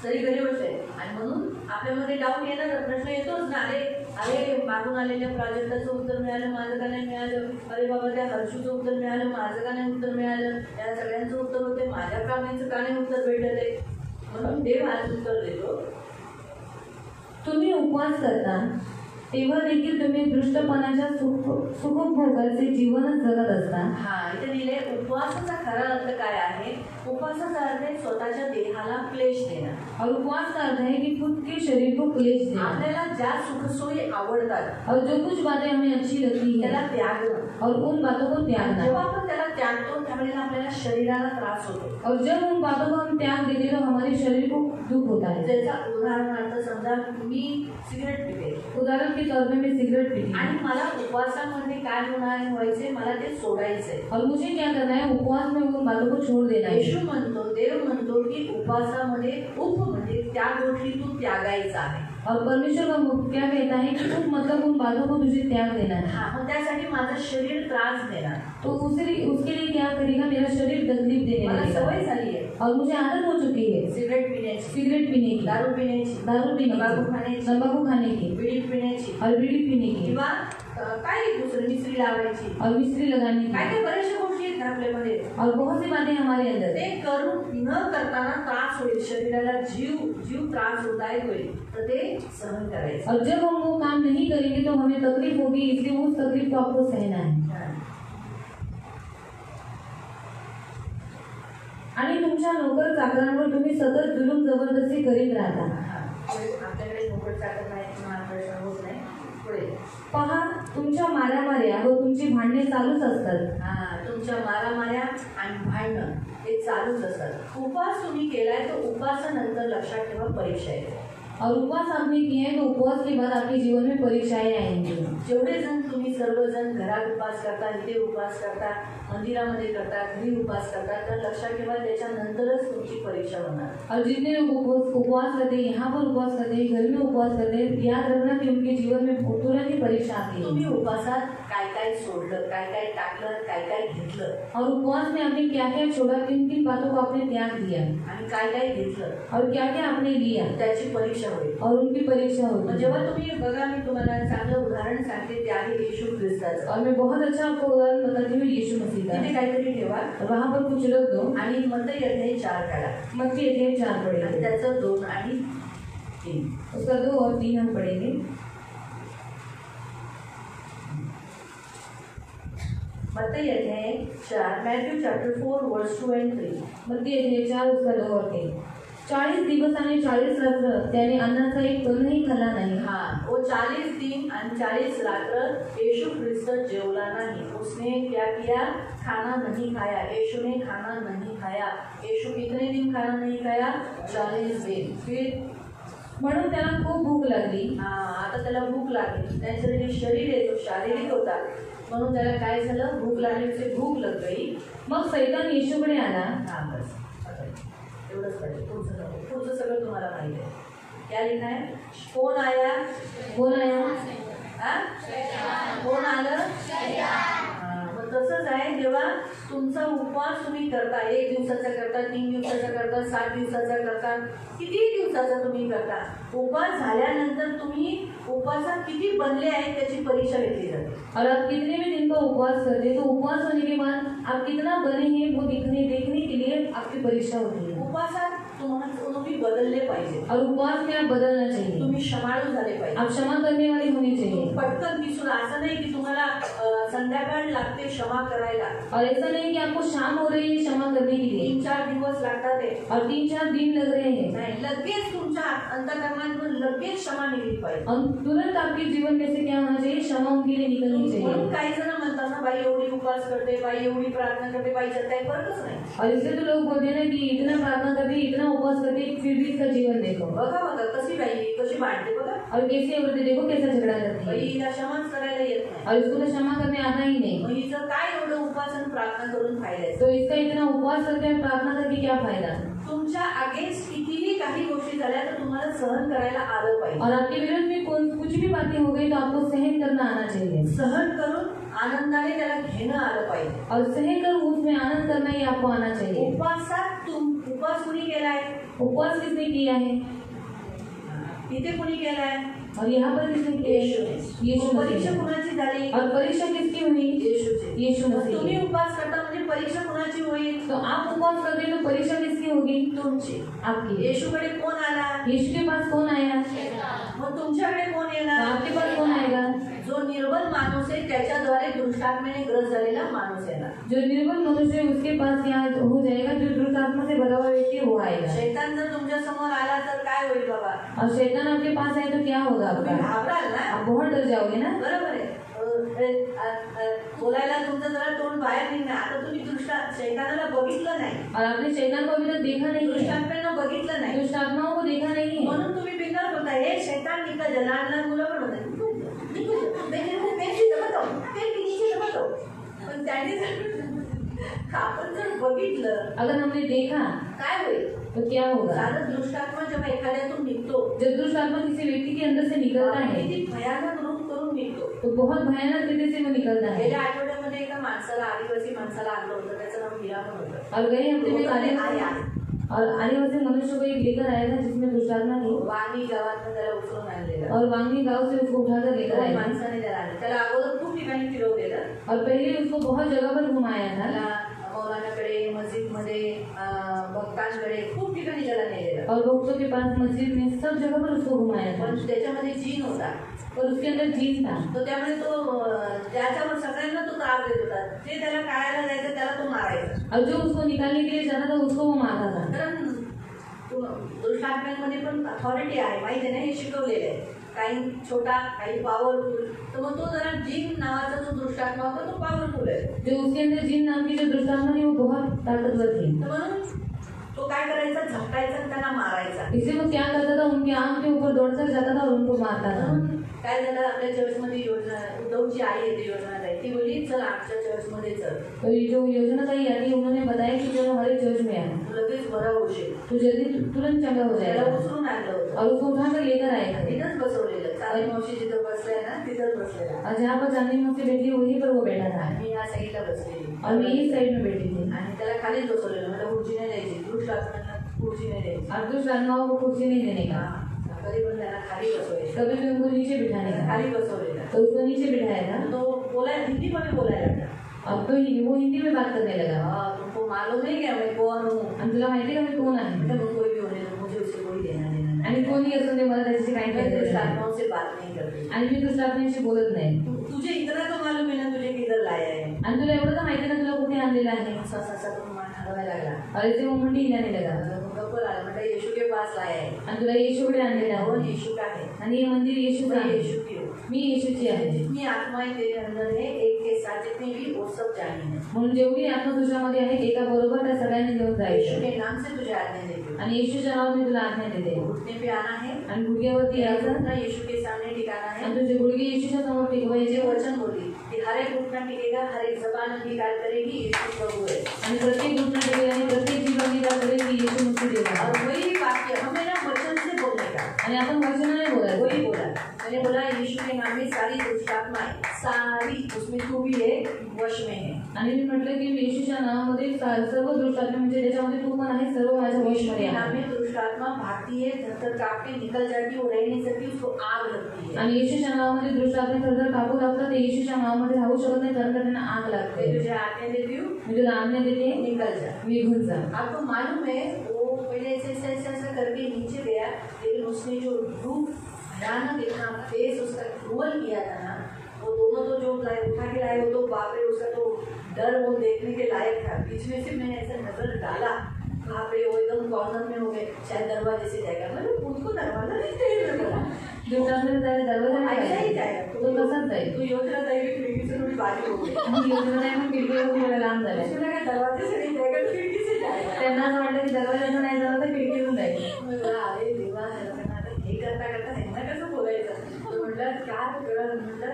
B: सरी खरी गोष्ट आहे। आणि म्हणून आपल्यामध्ये डाऊट येणार, प्रश्न येतोच ना, अरे मागून आलेल्या प्राजक्ताचं उत्तर मिळालं, माझं का नाही मिळालं, अरे बाबा त्या हर्षूचं उत्तर मिळालं, माझं का नाही उत्तर मिळालं, त्या सगळ्यांचं उत्तर होते, माझ्या प्रार्थनेचं का नाही उत्तर भेटत आहे। म्हणून देव आज उत्तर देतो,
A: तुम्ही उपवास करता तेव्हा देखील तुम्ही दृष्टपणाच्या सुखभोगाचे जीवनच जगत असता।
B: इथे लिहिले उपवासाचा खरा अर्थ काय आहे? उपवासाचा अर्थ आहे स्वतःच्या देहाला क्लेश देणं,
A: और उपवास का अर्थ है कि खुद के शरीर को क्लेश देना।
B: आपल्याला ज्या सुखसोयी आवडतात
A: और जो कुछ बातें हमें अच्छी लगती है
B: त्याला त्यागणं,
A: और उन बातों को त्यागना।
B: जेव्हा आपण त्याला त्यागतो त्यावेळेला आपल्याला शरीराला त्रास होतो,
A: और जब उन बातों को हम त्याग देते तो हमारे शरीर को दुख होता है।
B: त्याचा उदाहरणार्थ समजा मी सिगरेट पिते,
A: उदाहरण के तौर पे मैं सिगरेट पीती
B: आणि
A: हूँ
B: मला उपवासामध्ये काय होणार व्हायचे, मला ते सोडायचंय,
A: और मुझे क्या करना है, उपवास में उन बातों को छोड़ देना है।
B: येशू म्हणतो, देव म्हणतो की उपवासामध्ये म्हणजे त्या गोष्टी तू त्यागायचा आहे।
A: और परमेश्वर का क्या कहता है कि उस मतलब उन बातों को तुझे त्याग देना है।
B: मग त्यासाठी माझं शरीर त्रास देणार,
A: तो उसके लिए क्या करेगा, मेरा शरीर तकलीफ देने
B: मला
A: लगेगा।
B: सवय झाली आहे
A: और मुझे आदत हो चुकी है
B: सिगरेट पिण्याची,
A: सिगरेट पीने की,
B: दारू पिण्याची,
A: दारू पीने
B: तंबाखू
A: की,
B: खाण्याची,
A: तंबाकू खाने की,
B: बिडी पिण्याची,
A: और बीड़ी पीने की,
B: किंवा काय दुसरं मिसरी लावायची,
A: और मिस्त्री लगाने की,
B: काय बऱ्याचशा गोष्टी आहेत आपल्यामध्ये,
A: और बहुत सी बातें हमारे अंदर
B: ते करून न करताना त्रास होईल, शरीराला जीव त्रास होदायक होईल, तर ते सहन करायचं।
A: और जब हम वो काम नहीं करेंगे तो हमें तकलीफ होगी, इसलिए उस तकलीफ को आपको सहना है। आणि तुमच्या नोकर चाकरांवर तुम्ही सतत जुलूम जबरदस्ती करीत राहता।
B: आपल्याकडे नोकर चाकर नाही, प्रश्न होत नाही, पुढे
A: पहा तुमच्या मारामाऱ्या व तुमची भांडणे चालूच असतात।
B: तुमच्या मारामाऱ्या आणि भांडणं हे चालूच असतात। उपवास तुम्ही केलाय तर उपवासानंतर लक्षात ठेवा परीक्षा येते।
A: और उपवास आपने किए हैं तो उपवास के बाद आपके जीवन में परीक्षाएं आएंगी।
B: जेवढे जण तुम्ही सर्वजण घरात उपवास करता, इथे उपवास करता, मंदिरामध्ये करता, घरी उपवास करता, तर लक्षात ठेवा त्याच्यानंतरच तुमची परीक्षा होणार।
A: और जितने लोग उपवास करते हैं, यहाँ पर उपवास करते हैं, घर में उपवास करते हैं, याद रखना कि उनके जीवन में तुरंत ही परीक्षा आती है।
B: तुम्ही उपवासात काय काय सोडलं, काय काय टाकलं, काय काय घेतलं,
A: और उपवास में आपने क्या क्या छोड़ा, किन किन बातों को आपने त्याग दिया
B: आणि काय काय घेतलं
A: और क्या क्या आपने लिया,
B: त्याची परीक्षा होईल।
A: और उनकी परीक्षा
B: मग
A: होगी।
B: जेव्हा तुम्ही बघा, मी तुम्हाला चांगलं उदाहरण सांगते, ते आहे येशू ख्रिस्ताचं।
A: और मैं बहुत अच्छा आपको उदाहरण बताती हूँ यीशु मसीह का।
B: तिथे काहीतरी ठेवा
A: और वहाँ पर कुछ लोग दो
B: आणि मत्ती अध्याय 4 काढा,
A: मत्ती अध्याय 4
B: आणि
A: पढ़ेंगे,
B: त्याचं 2 आणि 3।
A: उसका 2 और 3 हम पढ़ेंगे।
B: मत्ती अध्याय 4, मॅथ्यू चॅप्टर 4 वर्स 2 and 3।
A: मत्ती अध्याय 4 उसका 2 और 3। 40 दिवस आणि 40 रात्र त्याने अन्नाचा एक कणही खाल्ला नाही।
B: हाँ, वो 40 दिन और 40 रात्र यीशु ख्रिस्त जेवला नहीं। उसने क्या किया? खाना नहीं खाया। यीशु ने खाना नहीं खाया। यीशु कितने दिन खाना नहीं खाया? 40 दिन। फिर
A: म्हणून त्याला खूप भूक लागली।
B: आता त्याला भूक लागली, त्याचं जे शरीर आहे तो शारीरिक होता, म्हणून त्याला काय झालं? भूक लागली, उसे भूक लग गई।
A: मग सैतान येशूकडे आला।
B: बस एवढंच पाहिजे, पुढचं सगळं तुम्हाला माहिती आहे। क्या लिखा है? कौन आया?
A: कोण आया?
B: कोण आलं? मग तसंच आहे, जेव्हा तुमचा उपवास तुम्ही करता, 1 दिवसाचा करता, 3 दिवसाचा करता, 7 दिवसाचा करता, किती दिवसाचा तुम्ही करता, उपवास झाल्यानंतर तुम्ही उपवासात किती बनले आहेत त्याची परीक्षा घेतली जाते।
A: और आप कितने भी दिन का उपवास करते हैं, तो उपवास होने के बाद आप कितना बने हैं वो देखने के लिए आपकी परीक्षा होती है।
B: उपवासात तुम्ही बदलले पाहिजे,
A: और उपवास में आप बदलना चाहिए,
B: तुम्ही क्षमाळू झाले पाहिजे,
A: आप क्षमा करने वाले होने चाहिए।
B: पटकन दिसून असं नाही की तुम्हाला संध्याकाळ लागते क्षमा करायला,
A: और ऐसा नहीं कि आपको शाम हो रही है क्षमा करने के लिए
B: 3-4 दिवस लागतात ते,
A: और 3-4 दिन लग रहे हैं,
B: नाही, लगेच तुमच्या अंतःकरणातून लगेच क्षमा निघली पाहिजे।
A: और तुरंत आपके जीवन में से क्या होना चाहिए? क्षमा उनके लिए निकलनी चाहिए।
B: म्हणून काही जण म्हणतात ना, बाई एवढी उपवास करते, बाई एवढी प्रार्थना करते, बाईच्यात काही फरकच नाही।
A: और इससे तो लोग बोलते हैं ना कि इतना प्रार्थना करते, इतना उपवास करते, फिर भी इसका जीवन देखो,
B: बघा बघा कशी बाई कशी भांडते बघा,
A: और कैसे औरतें देखो कैसा झगड़ा करती
B: बाई
A: है,
B: हिला क्षमाच करायला येत नाही,
A: और इसको तो क्षमा करने आता ही नहीं।
B: मग हिचं काय एवढं उपवास आणि प्रार्थना करून फायदा आहे?
A: तो इसका इतना उपवास करके और प्रार्थना करके क्या फायदा?
B: तुमच्या अगेन्स्ट कितीही काही गोष्टी झाल्या तर तुम्हाला सहन करायला आलं पाहिजे,
A: और आपके विरोध में कुछ भी बातें हो गई तो आपको सहन करना आना चाहिए,
B: सहन करून आनंदाने त्याला घेणं आलं पाहिजे,
A: और सहन कर उसमें आनंद करना ही आपको आना चाहिए।
B: उपवासात उपवास कुणी केलाय?
A: उपवास किसने किया है?
B: इथे कुणी केलाय?
A: और यहाँ पर किसने किया है? यीशु
B: परीक्षा
A: मसीह।
B: कुणाची झाली?
A: और परीक्षा किसकी हुई?
B: येशूची।
A: यीशु मसीह।
B: तुम्ही उपवास करता म्हणजे परीक्षा कुणाची होईल?
A: तो आप उपवास करते हैं तो परीक्षा किसकी होगी?
B: तुमची।
A: आपकी।
B: येशूकडे कोण आला?
A: यीशु के पास कौन आया?
B: मग तुमच्याकडे कोण
A: तो
B: येणार?
A: आपके पास कौन आएगा?
B: जो निर्बल माणूस आहे त्याच्याद्वारे दुष्टात्म्याने ग्रस्त झालेला माणूस येणार।
A: जो निर्बल मनुष्य है उसके पास क्या हो जाएगा? जो दुष्ट आत्मा से भरा हुआ व्यक्ति वो आएगा।
B: शैतान जर तुमच्या समोर आला तर काय होईल बाबा?
A: और शैतान आपके पास आए तो क्या होगा
B: तुम्ही
A: आपका?
B: घाबराल ना?
A: आप बहुत डर जाओगे ना।
B: बरोबर आहे। बोलायला तुमचं जरा तोंड बाहेर निघणार। आता तुम्ही शैतानाला बघितलं नाही
A: और आपने शैतान को अभी तक देखा नहीं है,
B: दुष्टात्म्यानं बघितलं नाही
A: दुष्ट आत्माओं को देखा नहीं है,
B: म्हणून तुम्ही बिंदास बोलता हे शैतान निकल जा। लहान लहान मुलं पण म्हणतात पण त्यांनी आपण जर बघितलं
A: अगर हमने देखा
B: काय होईल?
A: तो क्या होगा?
B: साधं दुष्टात्मा जेव्हा एखाद्यातून निघतो,
A: जब दुष्ट आत्मा किसी व्यक्ति के अंदर से निकलता है
B: किती भयानक रूप करून निघतो।
A: तो बहुत भयानक रीति से वो निकलता है।
B: गेल्या आठवड्यामध्ये एका माणसाला आदिवासी माणसाला आणलं होतं, त्याचं नाव हीरा पण होतं।
A: और गए हफ्ते में आदिवासी मनुष्य को एक लेकर आया था जिसमें दुष्ट आत्मा थी,
B: वांगी गावात त्याला उचलून आणलेलं
A: और वांगी गांव से उसको उठाकर लेकर आए थे।
B: माणसाने त्याला आणलं। त्याला अगोदर खूप ठिकाणी फिरवलेलं,
A: और पहले उसको बहुत जगह पर घुमाया था,
B: त्याला मौलानाकडे, मस्जिदमध्ये, भक्तांकडे खूप ठिकाणी त्याला नेलेलं।
A: और भक्तों के पास, मस्जिद में, सब जगह पर उसको घुमाया था।
B: पण त्याच्यामध्ये जीन होता,
A: और उसके अंदर जीन था,
B: तो त्यामुळे तो त्याच्यावर सगळ्यांना तो त्रास देत होता। जे त्याला काढायला जायचं त्याला तो मारायचा।
A: और जो उसको निकालने के लिए जाता था उसको वो मारता था।
B: कारण दुष्टात्म्यांमध्ये पण अथॉरिटी आहे, माहिती आहे ना, हे शिकवलेलं आहे। काही छोटा, काही पॉवरफुल, तर मग तो जरा जीन नावाचा जो दुष्टात्मा होता तो पॉवरफुल आहे।
A: जो उसके अंदर जीन नाम की जो दुष्ट आत्मा थी वो बहुत ताकतवर थी,
B: तर म्हणून तो काय करायचा, झपटायचा आणि त्यांना मारायचा.
A: इसलिए वो क्या करता था, उनके आंख के ऊपर दौड़कर जाता था और उनको मारता था.
B: काय झालं, आपल्या चर्चमध्ये योजना, उद्धवची आई येते योजना ताई, ती बोलली चल आमच्या चर्चमध्ये चल.
A: तो ये जो योजना ताई आती उन्होंने बताया कि चलो हमारे चर्च में आए,
B: तू लगेच बरा होशील.
A: तो जल्दी तुरंत चंगा हो
B: त्याला
A: जाएगा.
B: उचलून आणलं होतं
A: और उसको उठाकर लेकर आए थे.
B: तिथंच बसवलेलं. चांदी मावशी जिथं बसलाय ना तिथंच बसलेला.
A: और जहाँ पर चांदी मुझसे बैठी वहीं पर वो बैठा था
B: मी या साईडला बसलेली
A: और मैं इस साइड में बैठी थी.
B: आणि त्याला खालीच बसवलेलं. मला खुर्ची नाही द्यायची, दुष्ट आत्म्यांना खुर्ची नाही द्यायची.
A: और दुष्ट आत्माओं को कुर्सी नहीं देने का,
B: कधी पण त्याला खाली बसवायचं.
A: कभी भी उनको नीचे बिठाने का.
B: खाली बसवलेला.
A: तो उसको नीचे बिठाया था.
B: तो बोलाय हिंदीमध्ये बोलायला लागला.
A: अब तो वो हिंदी में बात करने लगा.
B: तुमको मालूम नहीं क्या मैं कौन हूँ?
A: आणि तुला माहिती का मी कोण आहे.
B: कोई भी होने दो, मुझे उससे कोई देना देना नहीं.
A: आणि कोणी असून दे, मला त्याच्याशी काही
B: मैं दुष्ट
A: करायचं नाही.
B: आत्माओं से बात नहीं करती.
A: आणि मी दुष्ट आत्म्याशी बोलत नाही.
B: तुझे इतना तो मालूम है ना तुझे किधर लाया है.
A: आणि तुला एवढं तर माहिती ना तुला कुठे आणलेलं आहे.
B: असा असा करून मान हलवायला लागला.
A: अरे ते मुंडी हिलाने लगा.
B: गप्पा आला म्हटलं येशू के पास लाया है.
A: आणि तुला येशूकडे आणलेलं
B: वो
A: आहे.
B: यीशु का है.
A: आणि हे मंदिर येशूचं
B: मैं
A: आहे.
B: यीशु की हूँ.
A: मी येशूची आहे.
B: जितनी आत्माएं तेरे अंदर है एक के साथ जितनी भी वो सब जानी है.
A: म्हणून जेवढी आत्मा तुझ्यामध्ये आहे एका बरोबर त्या सगळ्यांनी घेऊन
B: यीशु
A: जायचं.
B: के नाम से तुझे आज्ञा देती हूँ.
A: आणि येशूच्या नावात मी तुला आज्ञा देते.
B: घुटने पे आना है.
A: आणि गुडघ्यावरती यायचं
B: घुटना यीशु के सामने टिकाना है.
A: आणि तुझे गुडघे येशूच्या समोर टिकवायचे.
B: ये वचन बोली कि हर एक घुटना टिकेगा, हर एक जबान अंगीकार करेगी यीशु प्रभु है.
A: आणि प्रत्येक घुटना टिकेल आणि प्रत्येक जीव अंगीकार करेल की येशू मुक्ती देणार.
B: और वही वाक्य हमें ना वचन से बोलने का.
A: आणि आपण वचनाने बोलायचं.
B: वही बोला. मैंने बोला यीशु के नाम में सारी दुष्ट आत्माएं सारी, उसमें तू भी है, वश में है.
A: आणि मी म्हटलं की येशूच्या नावामध्ये सर्व दुष्ट आत्मा म्हणजे त्याच्यामध्ये तू पण आहे, सर्व माझ्या
B: यीशु
A: वशमध्ये
B: के नाम
A: आहे.
B: में दुष्ट आत्मा भागती है, धरकर काट के निकल जाती है, वो रह नहीं सकती, उसको आग लगती है.
A: आणि येशूच्या नावामध्ये दुष्ट आत्मा थरथर कापू लागतात. ते येशूच्या नावामध्ये राहू शकत नाही कारण का त्यांना आग
B: मैं
A: लागते.
B: तुझे आज्ञा देती हूँ,
A: मी तुला आज्ञा देते,
B: निकल जा.
A: निघून जा.
B: आपको मालूम है वो पहले ऐसा करके नीचे गया, लेकिन उसने जो रूप भयानक इतना फेस उसका क्रूअल किया था ना, वो दोनों तो जो उठा के लाए वो तो बाप रे, उसका तो डर वो देखने के लायक था. बीच में से मैंने ऐसा नजर डाला, बाप रे वो एकदम कॉर्नर में हो गए, शायद दरवाजे से जाएगा. मतलब उनको दरवाजा नहीं चाहिए बोला,
A: दुष्ट आत्म्याने जायला दरवाजा
B: ऐसा ही
A: नाही
B: जाएगा.
A: तो तसाच जाईल.
B: तो योजना जाएगी खिड़की से थोड़ी बारी हो गई.
A: आणि योजना नाही मग खिडकीवरून थोडं लांब झालंय.
B: उसको लगा दरवाजे से नहीं जाएगा तो खिड़की से जाएगा.
A: त्यांना असं वाटलं की दरवाजाचं नाही झालं तर खिडकीतून जाईल.
B: अरे देवा, हे करता करता ह्यांना कसं बोलायचं. तो म्हटलं काय कळलं, म्हटलं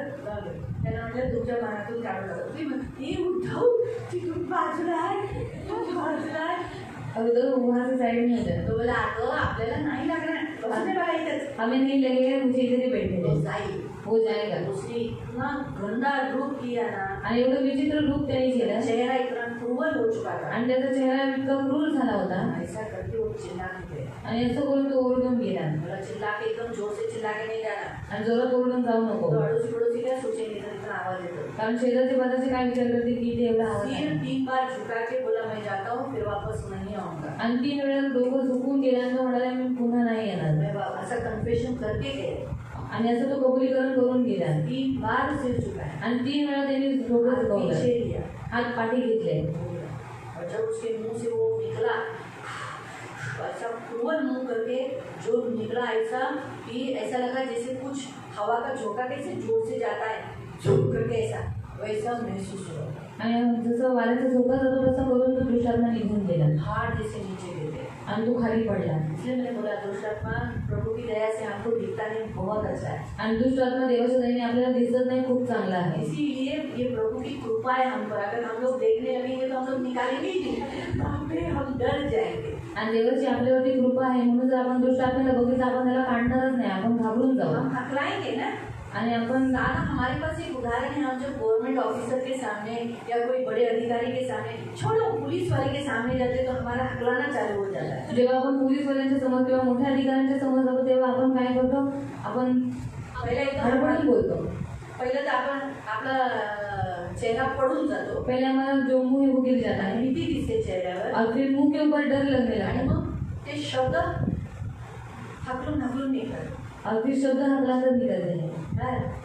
B: त्यांना म्हटलं तुमच्या मनातून काढून टाका. ती म्हणते हे उद्धव तिथून बाजूला आहे, तू बाजूला आहे.
A: और उधर वहाँ से साइड में हो जाए.
B: तो बोला अगं आपल्याला नाही लागणार, बसने बघायचंच.
A: हमें नहीं लगेगा मुझे इधर ही बैठने
B: तो
A: दे.
B: जाईल.
A: हो जाएगा.
B: उसने इतना गंदा रूप किया ना,
A: आणि एवढं विचित्र रूप त्याने केलं
B: चेहरा इतना क्रूअल हो चुका था.
A: आणि त्याचा चेहरा इतका क्रूर झाला होता.
B: ऐसा करके वो चिल्लाते थे.
A: आणि असं करून तो ओरडून गेला.
B: बोला चिल्ला के एकदम जोर से चिल्ला के नहीं जाना.
A: आणि जोरात ओरडून जाऊ नको.
B: तो अड़ोसी पड़ोसी क्या सोचेंगे जब इतना आवाज येतो.
A: कारण शेजारचे पाजारचे काय विचार करते की इथे एवढा आवाज
B: सिर
A: आहे.
B: 3 बार झुका के बोला मैं जाता हूँ, फिर वापस नहीं आऊंगा.
A: आणि 3 वेळा डोकं झुकून गेल्यानंतर म्हणाला मी पुन्हा नाही येणार.
B: मैं ऐसा कन्फेशन करके गए.
A: आणि असं तो कबुलीकरण करून गेला.
B: 3 बार सिर झुकाया.
A: आणि 3 वेळा त्यांनी डोकं
B: हाथ
A: झुकवलं,
B: पीछे लिया.
A: हात पाठी घेतले.
B: और जब उसके मुंह से वो निकला, ऐसा क्रूअल मुंह करके जो निकला, ऐसा कि ऐसा लगा जैसे कुछ हवा का झोंका कैसे जोर से जाता है, झोंक करके ऐसा वैसा महसूस हुआ.
A: आणि जसं वाऱ्याचा झोका जातो तसं करून तो दुष्टात्मा निघून गेला
B: हार्ट जैसे नीचे गिर गए.
A: आणि तो खाली पडला.
B: इसलिए मैंने बोला दुष्टात्मा प्रभु की दया से हमको दिखता नहीं, बहुत अच्छा है.
A: आणि दुष्टात्मा देवाच्या दयेने आपल्याला दिसत नाही, खूप चांगला आहे.
B: इसीलिए ये प्रभु की कृपा है हम पर. अगर हम लोग देखने लगेंगे तो हम लोग निकालेंगे ही नहीं, वहाँ पे हम डर जाएंगे.
A: आणि देवाची आपल्यावरती कृपा आहे म्हणून जर आपण दुष्टात्म्याला बघितलं आपण त्याला काढणारच नाही, आपण घाबरून जाऊ.
B: हम हकलाएंगे ना.
A: आणि आपण
B: दादा हमारे पास एक उदाहरण है. हम जब गवर्नमेंट ऑफिसर के सामने या कोई बड़े अधिकारी के सामने, छोड़ो पुलिस वाले के सामने जाते तो हमारा हकलाना चालू हो जाता है.
A: जेव्हा आपण पोलीसवाल्यांच्या समोर किंवा मोठ्या अधिकाऱ्यांच्या समोर जातो तेव्हा आपण काय करतो, आपण
B: पहिले
A: हडबडून बोलतो.
B: पहिलं तर आपण आपला चेहरा पडून जातो.
A: पहले हमारा जो मुंह है वो गिर जाता है
B: भीती दिसते चेहऱ्यावर.
A: और फिर मुंह के ऊपर डर लगने लगता
B: आणि
A: है
B: मग ते शब्द हकलून हकलून निघतात.
A: और फिर शब्द हकलाकर निकलते हैं.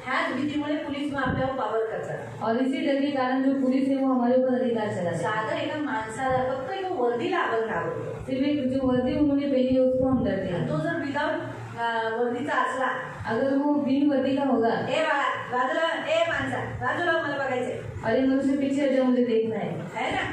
B: ह्याच भीतीमुळे पोलीस मग आपल्यावर पावर करतात.
A: और इसी डर के कारण जो पुलिस है वो हमारे ऊपर अधिकार चलाते हैं.
B: साधं एका माणसाला फक्त एका वर्दीला आपण घाबरतो.
A: सिर्फ एक जो वर्दी उन्होंने पहनी है उसको हम डरते हैं.
B: तो जर विदाउट वर्दीचा असला,
A: अगर वो बिन वर्दी का होगा,
B: ए बाजूला, ए माणसा बाजूला मला बघायचंय,
A: अरे मनुष्य पीछे हटो मुझे देखना है
B: है ना.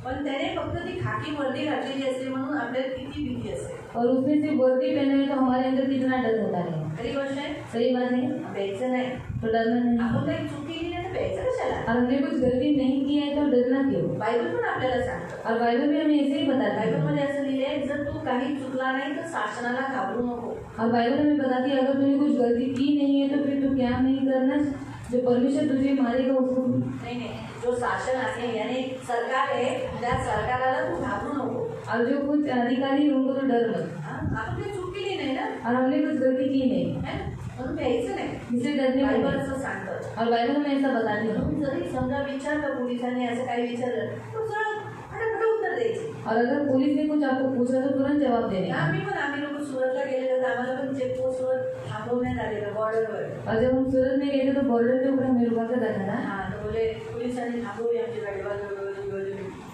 B: पण त्याने फक्त ती खाकी वर्दी घातलेली असते म्हणून आपल्याला किती भीती असते.
A: और उसने सिर्फ वर्दी पहने है तो हमारे अंदर कितना डर होता है.
B: खरी गोष्ट आहे.
A: सही बात है.
B: प्यायचं नाही
A: तो डरना नहीं.
B: आपण काही चूक केली नाही तर प्यायचं कशाला.
A: और हमने कुछ गलती नहीं की है तो डरना क्यों.
B: बायबल पण आपल्याला सांगतं.
A: और बाइबल भी हमें ऐसे ही बताता है.
B: बायबलमध्ये असं लिहिलंय जर तू काही चुकला नाही तर शासनाला घाबरू नको.
A: और बाइबल हमें बताती है अगर तूने कुछ गलती की नहीं है तो फिर तू क्या नहीं करना. जो परमेश्वर तुझे मारेगा उसको
B: नाही जो शासन आहे यानी सरकार आहे त्या सरकाराला तू घाबरू नको.
A: और जो कुछ अधिकारी है उनको तो डर मत.
B: आपण काही चूक केली नाही ना.
A: और हमने कुछ गलती की नहीं
B: म्हणून प्यायचं नाही.
A: इसे डरने
B: बायबल
A: वाली.
B: असं सांगतं.
A: और बाइबल हमें ऐसा बताती है.
B: म्हणून जरी समजा विचारलं पोलिसांनी असं काही विचारलं तर सरळ फटाफट उत्तर द्यायचं.
A: और अगर पुलिस ने कुछ आपको पूछा तो तुरंत जवाब देने का.
B: आम्ही लोक सुरतला गेलेलो तर आम्हाला पण चेकपोस्टवर थांबवण्यात आलेलं बॉर्डरवर.
A: और जब हम सूरत में गए थे तो बॉर्डर के ऊपर हमें रुका कर रखा था.
B: हाँ तो बोले पोलिसांनी थांबवली आमची गाडी बाजूला.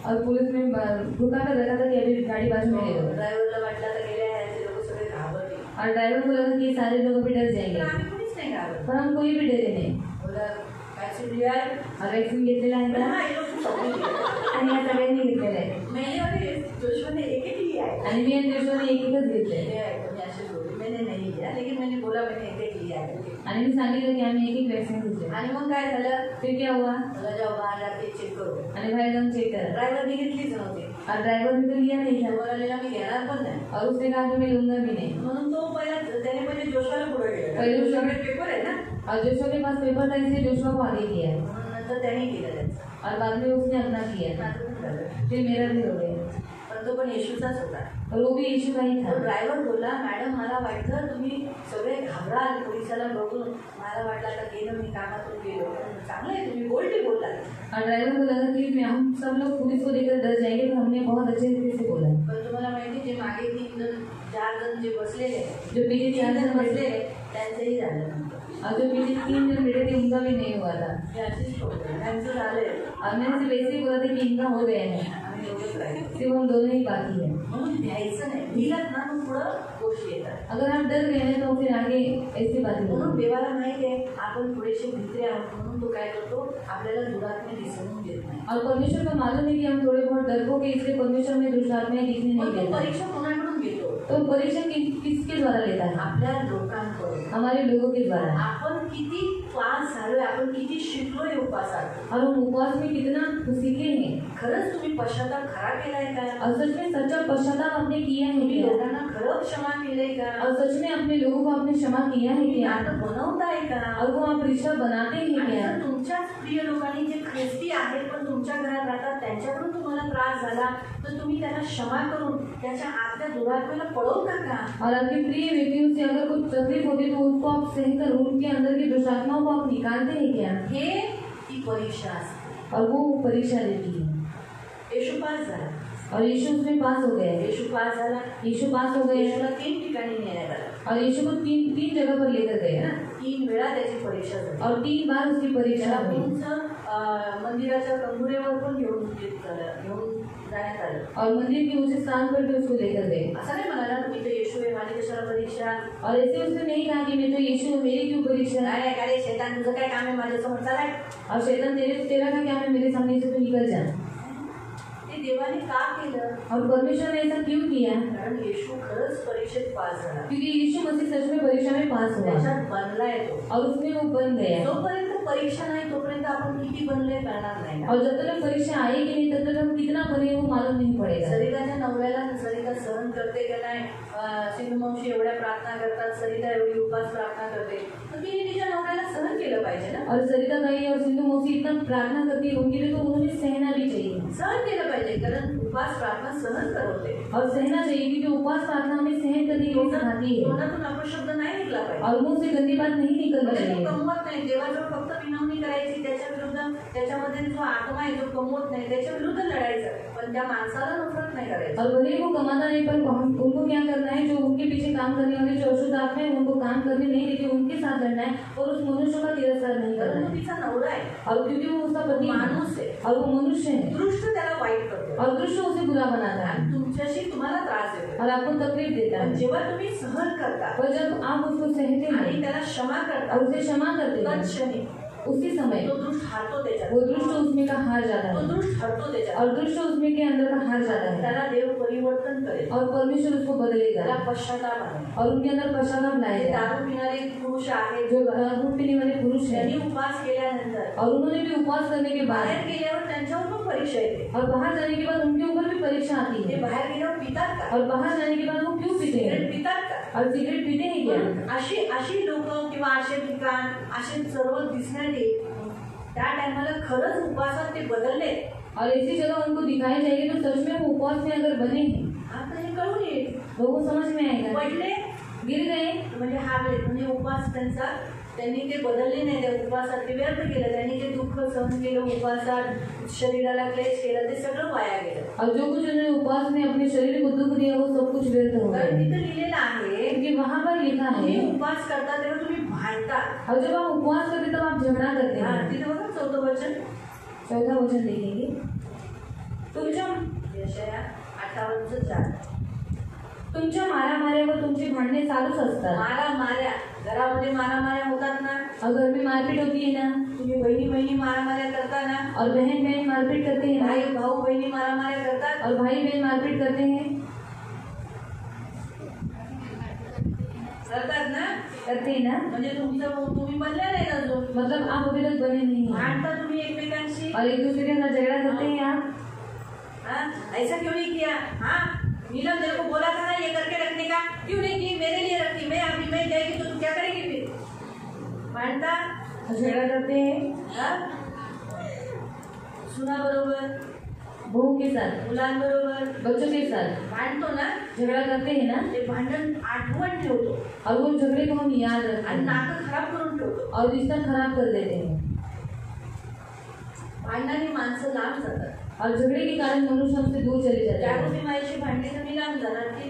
A: और पुलिस ने रुका कर रखा था कि अभी गाड़ी बाजू में ले लो.
B: ड्रायव्हरला वाटलं तर गेले आहेत लोक सगळे घाबरले.
A: और ड्राइवर को लगा कि सारे लोग अभी डर जाएंगे.
B: पण आम्ही कोणीच नाही घाबरलो.
A: पर हम कोई भी डरे नहीं.
B: बोला वॅक्सिन लिया आहे.
A: और वैक्सीन घेतलेला आहे का.
B: हा हे लोक सगळे लिहिले.
A: आणि या सगळ्यांनी घेतलेलं आहे.
B: मैंने और जोशवाने एक एक लिया है.
A: आणि मी आणि जोशवाने एक एकच घेतलंय.
B: मैंने नहीं लिया लेकिन मैंने बोला मैंने एक एक लिया है.
A: आणि मी सांगितलं की आम्ही एक एक वॅक्सीन घेतले.
B: आणि मग काय झालं.
A: फिर क्या हुआ.
B: मला जाऊ बाहेर जाते चेक करू.
A: आणि बाहेर जाऊन चेक करा.
B: ड्रायव्हरने घेतलीच नव्हती.
A: और ड्राइवर ने तो लिया नहीं था.
B: बोलायला मी घेणार पण नाही.
A: और उसने कहा कि मैं लूंगा भी नहीं.
B: म्हणून तो त्याने पहिले जोशवाला पुढे गेला.
A: पहिले
B: जोशवाकडे पेपर आहे ना.
A: और जोशवा के पास पेपर था इसलिए जोशवा को आगे किया.
B: नंतर त्याने केलं त्याचं.
A: और बाद में उसने अपना किया. फिर मेरा भी हो गया.
B: पण तो पण येशूचाच होता.
A: और वो भी यीशु का ही था.
B: तो ड्रायव्हर बोला मॅडम मला वाटतं तुम्ही सगळे घाबराल पोलिसाला बघून. मला वाटलं आता गेलं मी कामातून गेलो. चांगलं आहे तुम्ही बोलते बोलला.
A: और ड्राइवर को लगा कि हम सब लोग पुलिस को देखकर डर जाएंगे तो हमने बहुत अच्छे तरीके से बोला.
B: पण तुम्हाला माहिती जे मागे 4 जण जे बसलेले
A: जो पीछे 4 जण
B: बसलेले त्यांचंही झालं.
A: और जो पीछे 3 जन बैठे थे उनका भी नहीं हुआ था.
B: त्यांचं झालंय.
A: और मैंने सिर्फ ऐसे ही बोला था कि इनका हो गया है.
B: आम्ही एवढंच राहिलो.
A: सिर्फ हम दोनों ही बाकी है.
B: म्हणून भ्यायचं नाही. भिलात ना मग पुढं गोष्टी येतात.
A: अगर आप डर गए हैं तो फिर आगे ऐसी बातें
B: म्हणून
A: होंगी.
B: देवाला माहिती आहे आपण थोडेसे भित्रे आहोत म्हणून तो काय करतो आपल्याला दुरात्मे दिसून देत नाही.
A: और परमेश्वर को मालूम है कि हम थोड़े बहुत डरपोक है इसलिए परमेश्वर में दुष्ट आत्माएं दिखने नहीं
B: पण तो
A: देता.
B: परीक्षा कोणाकडून घेतो.
A: तो परीक्षा किसके द्वारा लेता है.
B: आपल्या लोकांकडून.
A: हमारे लोगों के द्वारा.
B: आपण किती पास झालोय आपण किती शिकलोय उपासात.
A: और हम उपवास में कितना सीखे हैं.
B: खरंच तुम्ही पश्चाताप खरा केलाय का.
A: और सच में सच्चा पश्चाताप आपने किया है
B: तुम्ही
A: क्या.
B: लोकांना खरं क्षमा केलंय का.
A: और सच में अपने लोगों को आपने क्षमा किया है क्या.
B: नातं बनवताय का.
A: और वो आप रिश्ता बनाते हैं
B: आणि
A: क्या.
B: जर तुमच्याच प्रिय लोकांनी जे ख्रिस्ती आहेत पण तुमच्या घरात राहतात त्यांच्याकडून तुम्हाला त्रास झाला तर तुम्ही त्यांना क्षमा करून त्याच्या आतल्या दुरात्म्याला पळवू नका.
A: और आपके प्रिय व्यक्तियों से अगर कुछ तकलीफ होती तो उसको आप सहकर उनके अंदर की दुष्ट आत्माओं को आप निकालते हैं क्या.
B: हे ती परीक्षा असते.
A: और वो परीक्षा देती है.
B: येशू पास झाला.
A: और यीशु उसमें पास हो गया.
B: येशू पास झाला.
A: यीशु पास हो गए.
B: येशूला 3 ठिकाणी नेण्यात आलं.
A: और यीशु को तीन जगह पर लेकर गए ना.
B: 3 वेळा त्याची परीक्षा झाली.
A: और 3 बार उसकी परीक्षा
B: त्याला
A: हुई.
B: उंच मंदिराच्या कंबुरेवर पण घेऊन जाण्यात आलं.
A: और मंदिर के ऊंचे स्थान पर भी उसको लेकर गए.
B: असं नाही म्हणाला तुम्ही तर येशू आहे माझी कशाला परीक्षा.
A: और ऐसे उसने नहीं कहा कि मैं तो यीशु हूँ मेरी क्यों परीक्षा.
B: नाही काय शैतान तुझं काय काम आहे माझ्यासमोर चालाय.
A: और शैतान तेरा का क्या है मेरे सामने से तू निकल जा.
B: ते देवाने का केलं.
A: और परमेश्वर ने ऐसा क्यों किया.
B: कारण येशू खरंच परीक्षेत पास झाला.
A: क्योंकि यीशु मसीह सच में परीक्षा में पास हुआ.
B: त्याच्यात बनलाय तो.
A: और उसमें वो बन गया.
B: जोपर्यंत परीक्षा नाही तोपर्यंत आपण किती बनले करणार नाही.
A: और जब तक परीक्षा आएगी नहीं तब तक हम कितना बने वो मालूम नहीं पड़ेगा.
B: सरिताच्या नवऱ्याला सरिता सहन करते का नाही. सिंधू मावशी एवढ्या प्रार्थना करतात. सरिता एवढी उपास प्रार्थना करते तर तिने तिच्या नवऱ्याला सहन केलं पाहिजे ना.
A: और सरिता ताई और सिंधु मौसी इतना प्रार्थना करती है उनके लिए तो उन्होंने सहना भी चाहिए.
B: सहन केलं पाहिजे कारण उपास प्रार्थना सहन करवते.
A: और सहना चाहिए क्योंकि उपवास प्रार्थना हमें सहन करने की सिखाती है.
B: तोंडातून अपशब्द नाही निघला पाहिजे.
A: और मुंह से गंदी बात नहीं निकलनी चाहिए.
B: कमवत नाही. देवाजवळ फक्त विनवणी करायची त्याच्या विरुद्ध त्याच्यामध्ये जो आत्मा आहे जो कमवत नाही त्याच्या विरुद्ध लढायचं. पण त्या माणसाला नफरत नाही करायचं.
A: और भले वो कमाता नहीं पर उनको क्या करना है जो उनके पीछे काम करने वाले जो अशुद्ध आत्मा है उनको काम करने नहीं देते उनके साथ लड़ना है. और उस मनुष्य का तिरस्कार नहीं करना है.
B: तिचा नवरा आहे.
A: और क्योंकि वो उसका पति
B: माणूस आहे.
A: और वो मनुष्य है.
B: दृष्ट त्याला वाईट करतो.
A: और दृश्य उसे बुरा बनाता है.
B: तुमच्याशी तुम्हाला त्रास देतो.
A: और आपको तकलीफ देता है.
B: जेव्हा तुम्ही सहन करता
A: पर जब आप उसको सहते
B: आणि
A: हैं
B: त्याला क्षमा करता
A: और उसे क्षमा करते
B: तर
A: हैं
B: क्षणी
A: उसी समय
B: तो दुष्ट हारतो त्याच्यात,
A: वो दुष्ट उसमें का हार जाता
B: तो
A: है
B: दुष्ट हरतो त्याच्यात,
A: और दुष्ट उसमें के अंदर का हार जाता है
B: त्याला देव परिवर्तन करेल,
A: और परमेश्वर उसको बदलेगा
B: त्याला पश्चाताप आहे.
A: और उनके अंदर पश्चाताप
B: जे
A: लाएगा.
B: दारू पिणारे पुरुष आहेत,
A: जो दारू पीने वाले पुरुष
B: त्यांनी
A: हैं
B: उपवास केल्यानंतर
A: और उन्होंने भी उपवास करने के बाद
B: बाहेर गेल्यावर त्यांच्यावर पण परीक्षा येते.
A: और बाहर जाने के बाद उनके ऊपर भी परीक्षा आती
B: ते
A: है
B: बाहेर गेल्यावर पितात का,
A: और बाहर जाने के बाद वो क्यों पीते
B: सिगरेट
A: हैं
B: पितात का.
A: और सिगरेट पीते हैं क्या.
B: पण अशी लोक किंवा असे ठिकाण असे सर्व दिसण्यात येईल, त्या टायमाला खरंच उपवासात ते बदलले.
A: और ऐसी जगह उनको दिखाई जाएगी तो सच में वो उपवास में अगर बने हैं
B: आता हे कळून येईल,
A: लोगों को समझ में आएगा.
B: पडले
A: गिर गए
B: म्हणजे हारले, म्हणजे उपवास त्यांनी ते बदलले नाही, त्या उपवासात ते व्यर्थ केलं. त्यांनी जे दुःख सहन केलं उपवासात, शरीराला क्लेश केलं, ते सगळं वाया गेलं.
A: और जो कुछ उन्होंने उपवास में अपने शरीर को दुख दिया वो सब कुछ व्यर्थ हो
B: कारण
A: गया.
B: तिथं लिहिलेलं आहे,
A: क्योंकि वहाँ पर लिखा
B: तुम्ही
A: है
B: उपवास करता तेव्हा तुम्ही भांडता.
A: और जब आप उपवास करते तब आप झगड़ा करते
B: हा,
A: हैं.
B: तिथे बघा 4थं वचन,
A: चौथा वचन देखेंगे. तुमच्या
B: यशाया 58:4.
A: तुमच्या मारामाऱ्या व तुमची भांडणे चालूच असतात.
B: मारामाऱ्या, घरामध्ये मारामाऱ्या होतात ना,
A: और घर में मारपीट होती है ना,
B: तुम्ही बहिणी मारामाऱ्या करता ना,
A: और बहन बहन मारपीट करते हैं
B: भाई
A: ना,
B: भाऊ बहिणी मारामाऱ्या करतात,
A: और भाई बहन मारपीट करते हैं ना.
B: म्हणजे तुम्ही बनले नाही अजून.
A: मतलब आप अभी तक बने नहीं हैं
B: भांडता तुम्ही एकमेकांशी.
A: और एक दूसरे के साथ झगड़ा करते हैं आप.
B: हाँ, ऐसा क्यों नहीं किया. हाँ, नीलम तेरे को बोला था ना ये करके रखने का, क्यों नहीं की, मेरे लिए रखती, मैं जाएगी तो तू क्या करेगी फिर. भांडता,
A: झगड़ा करते हैं
B: हाँ? सुना बरोबर,
A: बहू के साथ,
B: मुलांबरोबर
A: बच्चों के साथ
B: भांडतो ना,
A: झगड़ा करते हैं ना,
B: ते भांडण आठवण ठेवतो
A: और वो झगड़े को हम याद रखते
B: आणि
A: हैं
B: नातं खराब करून ठेवतो.
A: और रिश्ता खराब कर देते हैं.
B: भांडणाने माणसं लांब जातात.
A: और झगड़े के कारण मनुष्य हमसे दूर चले जाते हैं.
B: जागृती माझ्याशी भांडली तर मी लांब जाणार की,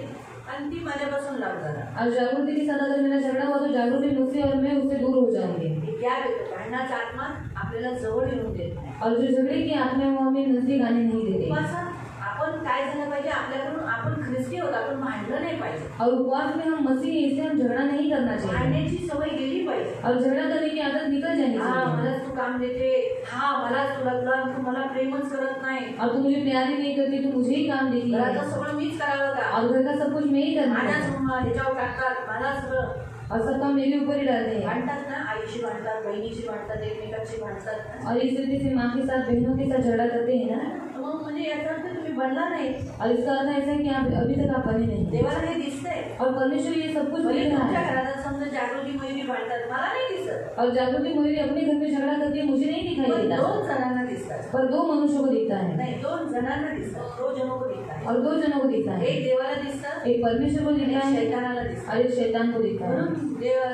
B: आणि ती माझ्यापासून लांब जाणार.
A: और जागृति के साथ अगर मेरा झगड़ा हुआ तो जागृति मुझसे और मैं उससे दूर हो जाऊंगी.
B: हे गॅप येतो. भांडणाचा आत्मा आपल्याला जवळ येऊन देत नाही.
A: और जो झगड़े की आत्मा है वो हमें नजदीक आने नहीं देते.
B: उपवासात आपण काय झालं पाहिजे, आपल्याकडून आपण ख्रिस्ती होत, आपण भांडलं नाही पाहिजे.
A: और उपवास में हम मसीह हैं इसलिए हम झगड़ा नहीं करना चाहिए
B: भांडण्याची सवय गेली पाहिजे.
A: और झगड़ा करने की आदत निकल जानी
B: हा,
A: चाहिए.
B: मलाच तू काम देते, हा मलाच तुला तू मला प्रेमच करत नाही,
A: और तू मुझे प्यार ही नहीं करती, तू मुझे ही काम देती है
B: घराचं सगळं मीच करावं का,
A: और घर का सब कुछ मैं ही करना है
B: माझ्याच ह्याच्यावर टाकतात, मला सगळं.
A: और सब काम मेरे ऊपर ही डालते हैं.
B: भांडतात ना, आईशी भांडतात, बहिणीशी भांडतात, एकमेकांशी भांडतात ना.
A: और इस रीति से माँ के साथ बहनों के साथ झगड़ा करते हैं ना.
B: मग म्हणजे याचा अर्थ तुम्ही बनला नाही.
A: और इसका अर्थ ऐसा है कि आप अभी तक आप बने नहीं.
B: देवाला हे दिसतंय.
A: और परमेश्वर ये सब कुछ
B: म्हणजे
A: देख रहा
B: तुमच्या
A: है.
B: घरात समजा जागृती मयुरी भांडतात, मला नाही दिसत,
A: और जागृति मयूरी अपने घर में झगड़ा करती है, मुझे नहीं दिखाई
B: पण
A: देता,
B: 2 जणांना दिसतात.
A: पर 2 मनुष्यों को दिखता है
B: नाही, 2 जणांना दिसतात, 2 जनों को दिसता है.
A: और 2 जनों को दिखता है.
B: एक देवाला दिसतं,
A: एक परमेश्वर को दिखता
B: एक
A: है
B: शैतानाला दिसतं.
A: और एक शैतान को दिखता है.
B: म्हणून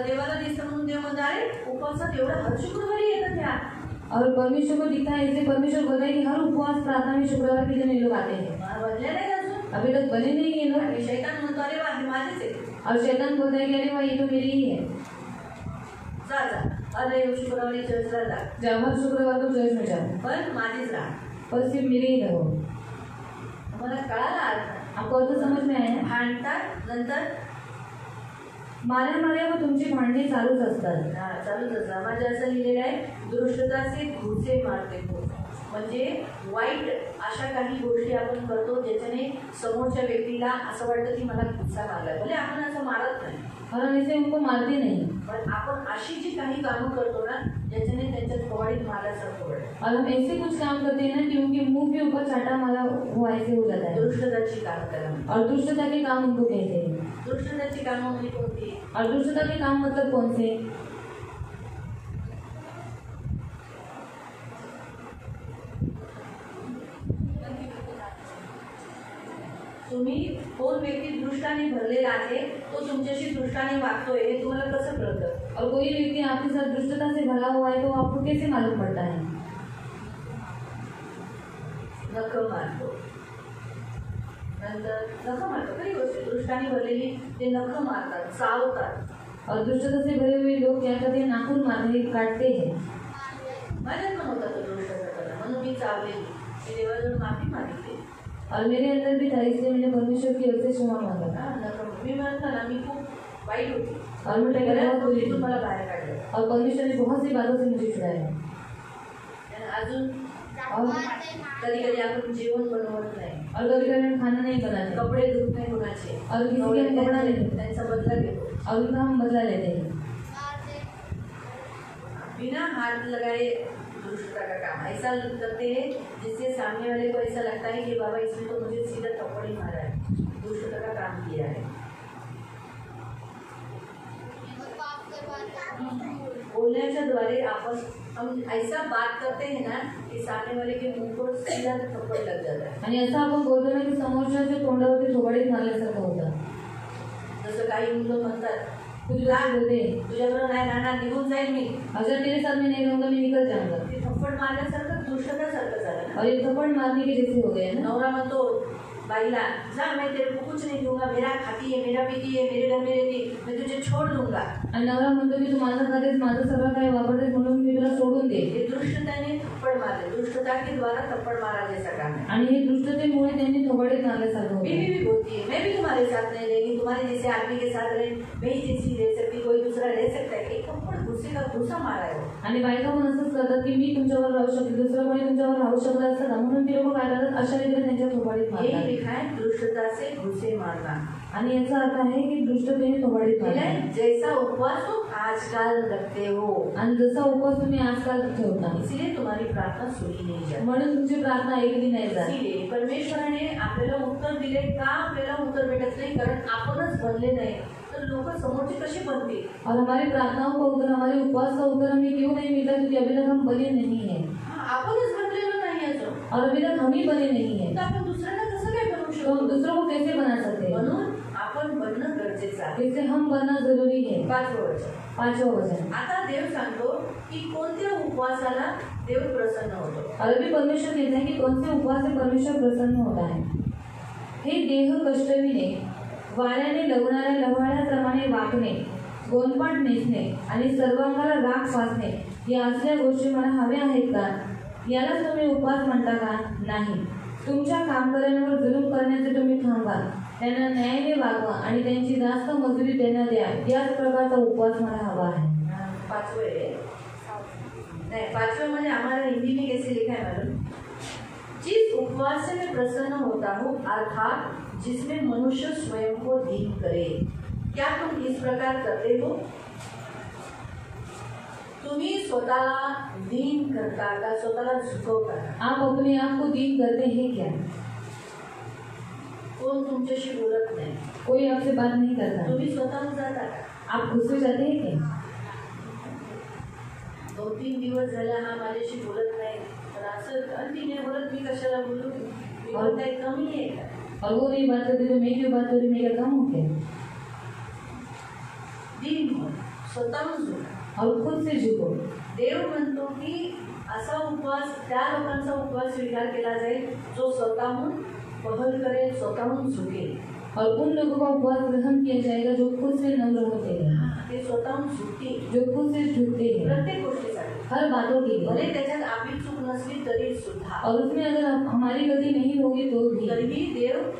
B: देवाला दिसतं म्हणून देव म्हणतो, अरे उपवासात एवढं हर शुक्रवारी येतात ह्या.
A: और परमेश्वर को दिखता है इसलिए परमेश्वर बोलता है कि हर उपवास प्रार्थना में शुक्रवार के दिन ये लोग आते हैं.
B: मला बनले नाही अजून.
A: अभी तक बने नहीं ये लोग.
B: आणि शैतान म्हणतो, अरे वा हे माझेच आहे,
A: और शैतान बोलता है कि अरे वाह ये तो मेरी ही है.
B: जा जा, अरे शुक्रवारी चर्चला जा,
A: जाओ हर शुक्रवार को चर्च में जाओ,
B: पण माझीच राहा.
A: पर सिर्फ मेरे ही रहो.
B: मला कळाला अर्थ.
A: आपको अर्थ समझ में आया.
B: भांडतात, नंतर
A: माऱ्या व तुमची भांडणे चालूच असतात.
B: चालूच असतं. माझे असं लिहिलेलं आहे, दुष्टताचे घुसे मारते खूप. म्हणजे वाईट अशा काही गोष्टी आपण करतो ज्याच्याने समोरच्या व्यक्तीला असं वाटतं की मला घुसा मारला. भले आपण असं मारत नाही,
A: और हम ऐसे उनको मारते नहीं,
B: पण आपण अशी जी काही कामं करतो ना ज्याच्याने त्यांच्या कवाडीत मारल्यासारखं वाटतं.
A: और हम ऐसे कुछ काम करते हैं ना कि उनके मुंह के ऊपर चाटा मारा वो ऐसे हो जाता है.
B: दुष्टताची कामं करा.
A: और दुष्टता के काम उनको कहते हैं.
B: दुष्टताची कामं म्हणजे कोणती.
A: और दुष्टता के काम मतलब कौन से.
B: तुम्ही कोण व्यक्ती दृष्टाने भरलेला आहे तो तुमच्याशी दृष्टाने वागतोय हे तुम्हाला कसं कळतं.
A: और कोई व्यक्ति आपके साथ दुष्टता से भरा हुआ है तो आपको कैसे मालूम पड़ता है.
B: नख मारतो, नंतर नख मारतो, काही गोष्टी दृष्टाने भरलेली ते नख मारतात, चावतात.
A: और दुष्टता से भरे हुए लोग क्या करते हैं, नाखून मारते काटते हैं.
B: माझ्यात पण होता तो दुष्टता, म्हणून मी चावलेली, मी देवाजवळ माफी मागितली.
A: और मेरे अंदर भी था इसलिए मैंने परमेश्वर की ओर से क्षमा मांगा.
B: नख मी म्हणतो ना, मी खूप वाईट होती
A: और मिठाई
B: गलत
A: बहुत बुरी
B: होती,
A: थी
B: मला बाहेर काढलं.
A: और परमेश्वर ने बहुत सी बातों से मुझे छुड़ाया.
B: अजून
A: और
B: कधी कधी आपण जेवण बनवत नाही,
A: और कभी कभी हम खाना नहीं बनाते
B: कपडे धुत नाही कोणाचे,
A: और किसी के हम कपड़ा नहीं धोते
B: त्यांचा बदला घेतो
A: और उनका हम बदला लेते हैं.
B: बिना हाथ लगाए. दुष्टता का काम ऐसा करते हैं जिससे सामने वाले को ऐसा लगता है कि बाबा इसने तो मुझे सीधा थप्पड़ ही मारा है, दुष्टता का काम किया है. बोलण्याच्या द्वारे आपण हम ऐसा बात करते हैं ना कि सामने वाले के मुंह को सीधा थप्पड़ लग जाता है.
A: आणि असं आपण बोलतो ना की समोरच्याच्या तोंडावरती थोबाडीत मारल्यासारखं होतं.
B: जसं काही मुलं म्हणतात
A: कुछ लोग बोलते
B: तुझ्याबरोबर नाही राहणार, निघून जाईल मी.
A: अगर तेरे साथ में नहीं रहूंगा मैं निकल जाऊंगा.
B: ते थप्पड मारल्यासारखं दुष्टतासारखं झालं ना.
A: और ये थप्पड़ मारने के जैसे हो गए ना.
B: नवरा म्हणतो बाईला, जा मैं तेरे को कुछ नहीं दूंगा, मेरा खाती है, मेरा पीती है, मेरे घर में रहती, मैं तुझे छोड़ दूंगा.
A: आणि नवरा म्हणतो की तू माझं खातेस, माझं सगळं काय वापरतेस म्हणून मी तुला सोडून दे.
B: ये दुष्टताने थप्पड़ मारे, दुष्टता के द्वारा थप्पड़ मारा जैसा काम है.
A: आणि हे दुष्टतेमुळे त्यांनी थोबाडीत मारल्यासारखं होतं.
B: बीवी भी बोलती है, मैं भी तुम्हारे साथ नहीं रहेगी, तुम्हारे जैसे आदमी के साथ रहे, मैं ही जैसी रह सकती, कोई दूसरा रह सकता है. एक थप्पड़ गुस्से का घुसा मारा है.
A: आणि बायका पण असंच करतात की मी तुमच्यावर राहू शकते, दुसरं कोणी तुमच्यावर राहू शकलं असतं ना, म्हणून ती लोक काय करतात अशा रीतीने त्यांच्या थोबाडीत
B: यही
A: मारतात.
B: लिखा है दुष्टता से घुसे मारना.
A: आणि याचा अर्थ आहे की दुष्टतेने थोबाडीत मारतात.
B: जैसा उपवास तुम आजकल रखते हो,
A: आणि जसा उपवास तुम्ही आजकाल ठेवता
B: इसलिए तुम्हारी प्रार्थना सुनी नहीं जाती.
A: म्हणून तुमची प्रार्थना ऐकली नाही जात.
B: इसीलिए परमेश्वराने आपल्याला उत्तर दिले. का आपल्याला उत्तर भेटत नाही? कारण आपणच बनले नाही तर लोक समोरचे कसे बनतील.
A: और हमारी प्रार्थनाओं का उत्तर, हमारे उपवास का उत्तर हमें क्यों नहीं मिलता? क्योंकि अभी तक हम बने नहीं है
B: आपणच बनलेलो नाही अजून,
A: और अभी तक हम ही बने नहीं है.
B: तर आपण दुसऱ्यांना कसं काय बनवू
A: तो
B: शकतो?
A: हम दूसरों को कैसे बना सकते हैं?
B: म्हणून आपण बनणं गरजेचं आहे.
A: इससे हम बनना जरूरी है.
B: 5वं वचन.
A: 5वां वचन.
B: आता देव सांगतो की कोणत्या उपवासाला देव प्रसन्न होतो.
A: और अभी परमेश्वर कहते हैं कि कौन से उपवास से परमेश्वर प्रसन्न होता है. हे देह कष्टविणे, वाऱ्याने लवणाऱ्या लव्हाळ्याप्रमाणे वाकणे, गोंदपाट नेसणे आणि सर्वांगाला राख फासणे या असल्या गोष्टी मला हव्या आहेत का? यालाच तुम्ही उपवास म्हणता का? नाही. तुमच्या कामगारांवर जुलूम करण्याचे तुम्ही थांबा, त्यांना न्यायाने वागवा आणि त्यांची जास्त मजुरी त्यांना द्या. याच प्रकारचा उपवास मला हवा आहे.
B: 5वें है नहीं, 5वें म्हणजे हमारा हिंदी में कैसे लिखा है मालूम? जिस उपवास से मैं प्रसन्न होता हूँ, अर्थात जिसमें मनुष्य स्वयं को दीन करे. क्या तुम इस प्रकार करते हो? तुम्ही स्वतःला दीन करता का? स्वतःला झुकवता का?
A: आप अपने आप को दीन करते हैं क्या?
B: कोण तुमच्याशी बोलत नाही,
A: कोई आपसे बात नहीं करता.
B: तुम्ही स्वतःहून जाता का?
A: आप गुस्से जाते हैं क्या?
B: 2-3 दिवस झाला हा माझ्याशी बोलत नाही, तर असं आणि तिने बोलत मी कशाला बोलू, मी
A: और
B: काही कमी आहे का?
A: और वो नहीं बात करती तो मैं क्यों बात करूँ? मैं क्या कम हूँ क्या?
B: दीन हो, स्वतःहून झुका.
A: और खुद से झुको.
B: देव म्हणतो की असा उपवास, त्या लोकांचा उपवास स्वीकार केला जाईल जो स्वतःहून पहल करेल, स्वतःहून झुकेल.
A: और उन लोगों का उपवास ग्रहण किया जाएगा जो खुद से नम्र होते हैं,
B: ते स्वतःहून झुकतील
A: जो खुद से झुकते हैं
B: प्रत्येक गोष्टीसाठी.
A: हर बातों के
B: भले
A: लिए.
B: त्याच्यात आपली चूक नसली तरी सुद्धा,
A: और उसमें अगर हमारी गलती नहीं होगी तो भी,
B: तरीही देव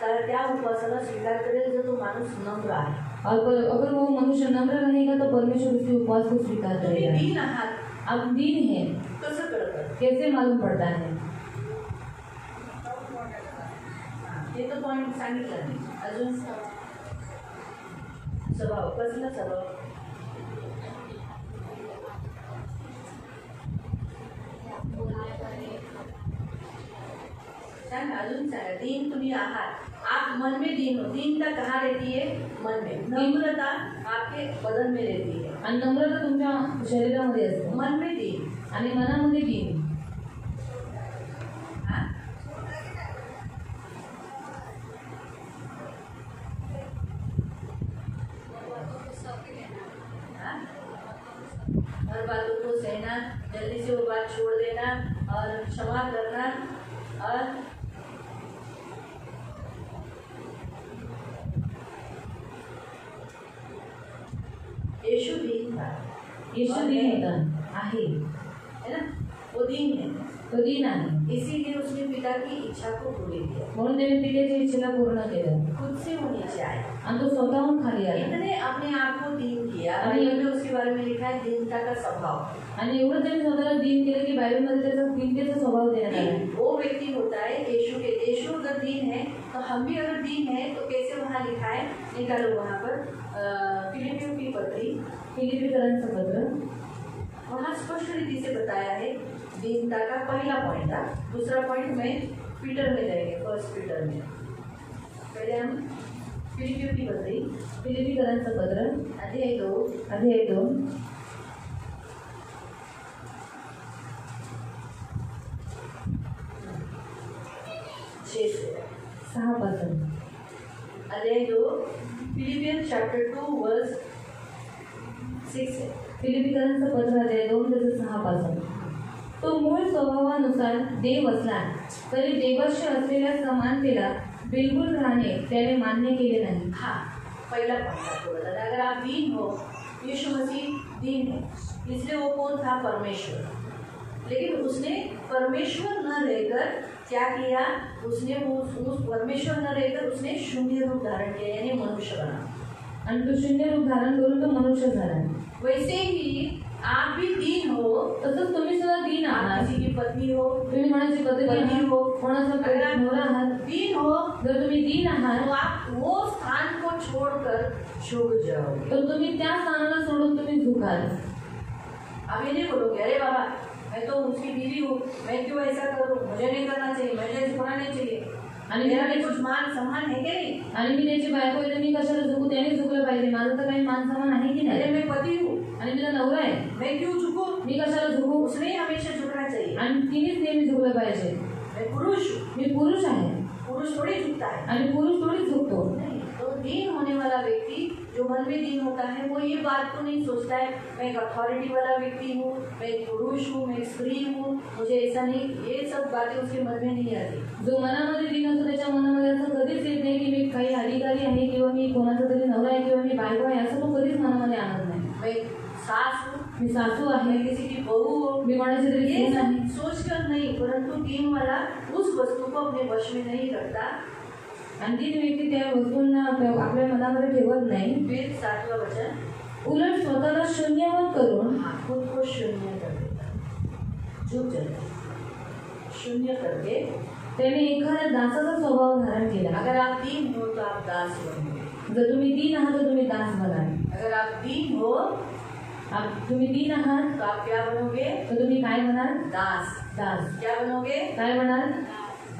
B: त्या उपवासाला स्वीकार करेल जर तो माणूस नम्र आहे.
A: और अगर वो मनुष्य नम्र रहेगा तो परमेश्वर उसके उपवास को स्वीकार
B: तुम्ही
A: करेगा.
B: दीन आहात,
A: आप दीन है
B: कसं कळतं?
A: कैसे मालूम पड़ता है?
B: ते तर पॉईंट सांगितलं नाही. अजून स्वभाव, कसला स्वभाव? सांगा, अजून सांगा. दीन तुम्ही आहात, आप मन में दीन हो. दीनता कहाँ रहती है? मन में. नम्रता आपके बदन में रहती है.
A: आणि नम्रता तुमच्या शरीरामध्ये असते
B: मन में दीन.
A: आणि मनामध्ये दीन.
B: हाँ? हाँ? हर बातों को सहना, जल्दी से वो बात छोड़ देना और क्षमा करना. और यीशु दीन था,
A: येशू दीन होता आहे,
B: है ना? वो दीन है,
A: तो दीन आहे.
B: इसीलिए उसने पिता की इच्छा को पूरी किया.
A: म्हणून त्याने पित्याच्या इच्छेला पूर्ण केलं
B: खुद से वो नीचे आए.
A: आणि तो स्वतःहून खाली आला.
B: इतने अपने आप को दीन किया।
A: आणि
B: बाइबल में उसके बारे में लिखा है दीनता का स्वभाव।
A: आणि एवढं त्यांनी स्वतःला दीन केलं की बायबलमध्ये त्याचा दीनतेचा स्वभाव देण्यात आला आहे।
B: वो व्यक्ति होता है यीशु अगर दीन है तो हम भी अगर दीन है तो कैसे वहाँ लिखा है, निकालो वहाँ पर फिलिपियों की पत्री,
A: फिलिपीकरांचं पत्र,
B: वहाँ स्पष्ट रीति से बताया है दीनता का। पहला पॉइंट था, दूसरा पॉइंट में पीटर में जाएंगे, फर्स्ट पीटर में। पहले हम फिलिपियों की पत्री,
A: फिलिपीकरांचं पत्र
B: अध्याय 2
A: 6 पासून।
B: अध्याय 2 फिलिपियन चैप्टर 2 वर्स 6 है।
A: फिलिपीकरांचं पत्र अध्याय 2 त्याचं 6 पासून। तो मूळ स्वभावानुसार देव असला तरी देवाशी असलेल्या समानतेला बिलकुल राहणे त्याने मान्य केले नाही।
B: हाँ, पहला पॉइंट आपको बता दें, अगर आप दीन हो, यीशु मसीह दीन है, इसलिए वो कौन था? परमेश्वर। लेकिन उसने परमेश्वर न रहकर क्या किया? उसने उस परमेश्वर न रहकर उसने शून्य रूप धारण किया, यानी मनुष्य बना।
A: आणि तो शून्य रूप धारण करून तो मनुष्य झाला।
B: वैसे ही आप भी दीन हो,
A: तसंच तुम्ही सुद्धा दीन
B: आप
A: आहात।
B: किसी की पत्नी हो,
A: तुम्ही कोणाची पत्नी हो, कोणाचा
B: अगर आप
A: नवरा आहात,
B: दीन हो
A: जर तुम्ही दीन आहात
B: तो आप वो स्थान को छोड़कर झुक जाओगे।
A: तर तुम्ही त्या स्थानाला सोडून तुम्ही झुकाल।
B: आप ये नहीं बोलोगे अरे बाबा मैं तो उसकी बीवी हूँ, मैं क्यों ऐसा करूँ, मुझे नहीं करना चाहिए, मुझे झुकना नहीं चाहिए,
A: आणि
B: मेरा भी कुछ मान सम्मान है क्या नहीं?
A: आणि मी त्याची बायको आहे तर मी कशाला झुकू? त्याने झुकलं पाहिजे, माझं तर काही मान सन्मान आहे की
B: अरे
A: नाही?
B: मैं पति हूँ,
A: आणि मी तर नवरा आहे,
B: मैं क्यों झुकूं?
A: मी कशाला झुकू?
B: उसने ही हमेशा झुकना चाहिए।
A: आणि तिनेच नेहमी झुकलं पाहिजे।
B: मैं पुरुष हूँ,
A: मी पुरुष आहे
B: पुरुष थोड़ी झुकता है।
A: आणि पुरुष थोडी झुकतो।
B: नहीं, तो दीन होने वाला व्यक्ति जो मन में दीन होता है वो ये बात तो नहीं सोचता है मैं एक अथॉरिटी वाला व्यक्ति हूँ, मैं एक पुरुष हूँ, मैं एक स्त्री हूँ, मुझे ऐसा नहीं, ये सब बातें उसके मन में नहीं आती।
A: जो मनामध्ये दीन असतो त्याच्या मनामध्ये असं कधीच येत नाही की मी काही अधिकारी आहे किंवा मी कोणाचा तरी नवरा आहे किंवा मी बायको आहे, असं तो कधीच मनामध्ये आणत नाही।
B: मैं सास हूँ,
A: मी सासू आहे,
B: मैं किसी की बहू हूँ,
A: मी कोणाची तरी
B: ये
A: सून
B: सब
A: आहे।
B: सोच कर नहीं, परंतु दीन वाला उस वस्तु को अपने वश में नहीं रखता।
A: आणि ती व्यक्ती त्या वस्तूंना आपल्या मनामध्ये ठेवत नाही।
B: फिर 7वां वचन,
A: उलट स्वतःला शून्यवत करून
B: खुद को शून्य कर देता, झुक जाता, शून्य करके।
A: त्याने एखाद्या दासाचा स्वभाव धारण केला।
B: अगर आप दीन हो तो आप दास बनोगे।
A: जर तुम्ही दीन आहात तर तुम्ही दास बनाल।
B: अगर आप दीन हो
A: तुम्ही दीन आहात
B: तो आप क्या बनोगे?
A: तर तुम्ही काय बनाल?
B: दास।
A: दास।
B: क्या बनोगे?
A: काय बनाल?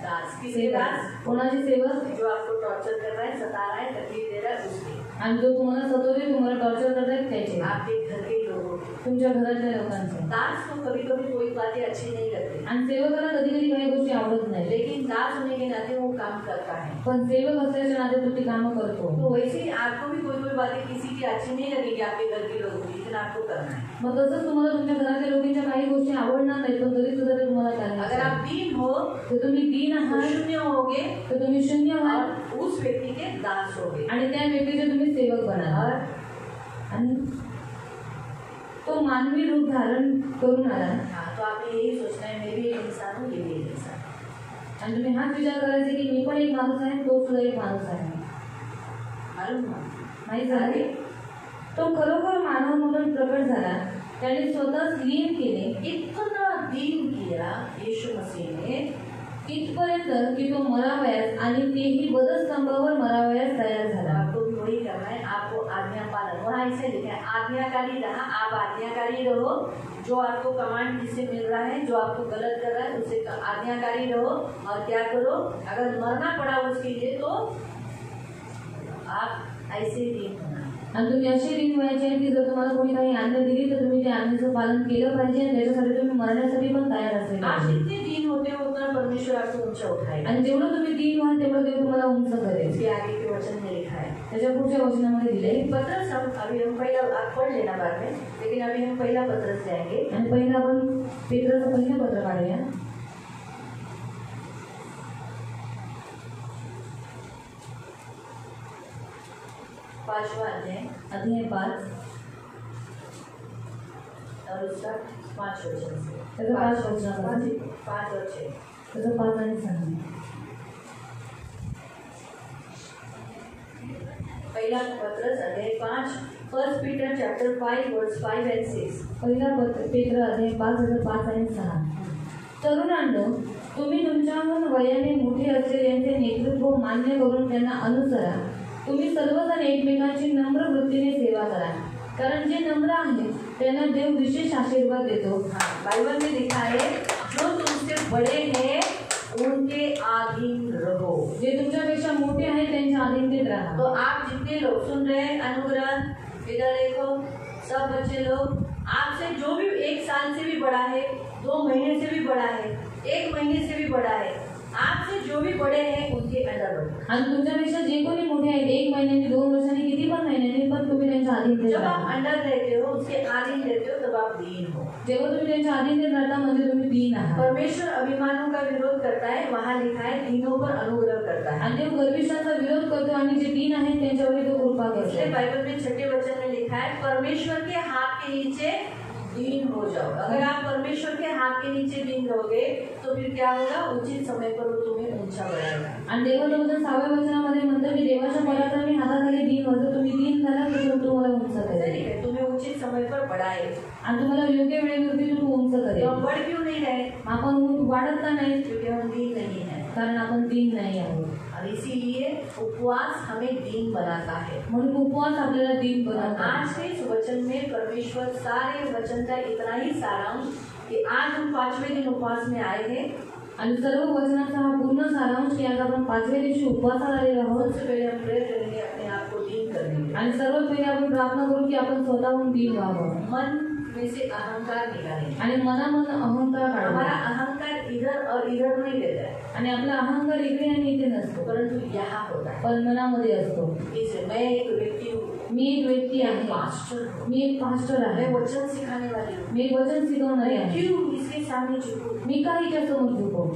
B: दास। किसके दास?
A: कोणाचे सेवक?
B: जो आपको टॉर्चर कर रहा है, सता रहा है, तकलीफ दे रहा है, उसके।
A: आणि जो तुम्हाला सतवते, तुम्हाला टॉर्चर करतायत त्याचे,
B: आपके घर के लोगों के।
A: तुमच्या घरातल्या लोकांचे।
B: दास को कभी कभी कोई बातें अच्छी नहीं लगती,
A: आणि सेवकाला कधी कधी काही गोष्टी आवडत नाही,
B: लेकिन दास होने के नाते वो काम करता है।
A: पण सेवक असल्याच्या नाते तो ती कामं करतो।
B: तो वैसे ही आपको भी कोई कोई बातें किसी की अच्छी नहीं लगेगी आपके घर के लोगों की, लेकिन आपको करना है।
A: मग तसंच तुम्हाला तुमच्या घरातल्या लोकांच्या काही गोष्टी आवडणार नाहीत, पण तरी सुद्धा ते तुम्हाला करायचं
B: अगर
A: आहे।
B: आप दीन हो
A: तर तुम्ही दीन
B: तो
A: आहात
B: शून्य होगे
A: तर तुम्ही शून्य व्हाल
B: और उस व्यक्ति के दास होगे।
A: आणि त्या व्यक्तीचे तुम्ही सेवक बनाल। आणि तो मानवी रूप धारण करून आला।
B: हाँ, तो आपने यही सोचना है मैं भी एक इंसान हूँ, ये भी एक इंसान है।
A: आणि तुम्ही हाच विचार करायचा की मी पण एक माणूस आहे, तो सुद्धा एक माणूस आहे।
B: मालूम है?
A: माहित झाले? तो खरोखर मानव म्हणून प्रकट झाला, त्याने स्वतःच लीन केले।
B: इतना दीन किया यीशु मसीह ने
A: इथपर्यंत की तो मरावयास आणि तेही वधस्तंभावर मरावयास तयार झाला।
B: आपको भी वही करना है, आपको आज्ञा पालन। वहाँ ऐसे लिखा है आज्ञाकारी रहा, आप आज्ञाकारी रहो। जो आपको कमांड जिससे मिल रहा है, जो आपको गलत कर रहा है उससे आज्ञाकारी रहो। और क्या करो, अगर मरना पड़ा उसके लिए तो आप ऐसे ही दीन होना।
A: आणि तुम्ही अशी रीत व्हायची आहे की जर तुम्हाला कोणी काही आज्ञा दिली तर तुम्ही त्या आज्ञेचं पालन केलं पाहिजे आणि त्याच्यासाठी तुम्ही मरण्यासाठी पण तयार असले
B: आप
A: पाहिजे।
B: जितने दीन होते हो उतना परमेश्वर आपको ऊंचा उठाएगा।
A: आणि जेवढं तुम्ही दीन व्हाल तेवढं देव तुम्हाला उंच करेल।
B: इसके आगे के वचन में लिखा है,
A: त्याच्या पुढच्या वचनामध्ये दिले।
B: पत्रस अभी हम पहला आप पढ़ लेना बाद में, लेकिन अभी हम पहला पत्रस जाएंगे।
A: आणि पहिलं आपण पेत्राचं पहिलं पत्र काढूया।
B: 5वां अध्याय
A: 5
B: और उसका 5 वचन से,
A: त्याचं 5 वचनामध्ये
B: 5 और 6।
A: त्याचं 5 आणि 6।
B: पहिला पत्रस अध्याय 5, 1 Peter chapter 5 verse 5 and 6.
A: पहिला पेत्र अध्याय 5:5 आणि 6. तरुणांनो, तुम्ही तुमच्याहून वयाने मोठे असलेल्यांचे नेतृत्व मान्य करून त्यांना अनुसरा. तुम्ही सर्वजण एकमेकांची नम्र वृत्तीने सेवा करा, कारण जे नम्र आहेत त्यांना देव विशेष आशीर्वाद देतो.
B: बाइबल में लिखा है, जो तुमसे बड़े हैं उनके अधीन रहो.
A: जे तुमच्यापेक्षा मोठे आहेत त्यांच्या अधीनतेत राहा.
B: तो आप जितने लोग सुन रहे हैं अनुग्रह, इधर देखो सब बच्चे लोग, आपसे जो भी 1 साल से भी बड़ा है, 2 महीने से भी बड़ा है, 1 महीने से भी बड़ा है, आपसे जो भी बड़े हैं उनके अंडर रहो.
A: आणि तुमच्यापेक्षा जे कोणी मोठे आहेत 1 महिन्याने 2 वर्षांनी किती पण महिन्याने पण तुम्ही त्यांच्या अधीनतेत
B: जब
A: राहा.
B: आप अंडर रहते हो, उसके अधीन रहते हो, तब आप दीन हो.
A: जेव्हा तुम्ही त्यांच्या अधीनतेत राहता म्हणजे तुम्ही दीन आहात.
B: परमेश्वर अभिमानों का विरोध करता है, वहाँ लिखा है दीनों पर अनुग्रह करता है.
A: आणि देव गर्विष्ठांचा विरोध करतो आणि जे दीन आहेत त्यांच्यावर तो कृपा
B: इसलिए
A: करतो.
B: बाइबल में 6 वचन में लिखा है, परमेश्वर के हाथ के नीचे दीन हो जाओ. अगर आप परमेश्वर के हाथ के नीचे दीन रहोगे तो फिर क्या होगा, उचित समय पर वो तुम्हें ऊंचा बढ़ाएगा.
A: आणि देवदूतन 6व्या वचनामध्ये म्हणतो की देवाच्या पराक्रमी हाताखाली दीन होतो. तुम्ही दीन झाला तर तुम्हाला उंच करेल
B: ठीक है, तुम्हें उचित समय पर बढ़ाए.
A: आणि तुम्हाला योग्य वेळेवरती तो उंच
B: तो
A: करेल.
B: हम बढ़ क्यों नहीं रहे?
A: आपण वाढत का नाही?
B: क्योंकि हम दीन नहीं है.
A: कारण आपण दीन नाही आहोत.
B: और इसीलिए उपवास हमें दीन बनाता है.
A: म्हणून उपवास आपल्याला दीन
B: और
A: बनवतो.
B: आज के इस वचन में परमेश्वर सारे वचन का इतना ही सारांश कि आज हम 5वें दिन उपवास में आए हैं.
A: आणि सर्व वचनाचा हा पूर्ण सारांश की आज आपण 5व्या दिवशी उपवासाला आलेलो आहोत.
B: सबसे पहले हम प्रेयर करेंगे अपने आप को दीन करने के.
A: आणि सर्वात पहिले आपण प्रार्थना करू की आपण स्वतःहून दीन व्हावं
B: मन में से अहंकार निकालें.
A: आणि मनामधून अहंकार
B: हमारा
A: काढावा.
B: अहंकार इधर और इधर नहीं रहता है,
A: आणि आपला अहंकार इकडे आणि इथे नसतो,
B: परंतु यहाँ होता है.
A: पण मनामध्ये असतो.
B: इसे मैं एक व्यक्ति हूँ,
A: मी एक व्यक्ति आहे,
B: पास्टर हूँ,
A: मी एक पास्टर आहे,
B: मैं वचन सिखाने वाली हूँ.
A: मी एक वचन शिकवणारे
B: मैं
A: आहे.
B: क्यों इसके सामने झुकूं?
A: मी का हिच्यासमोर झुकू?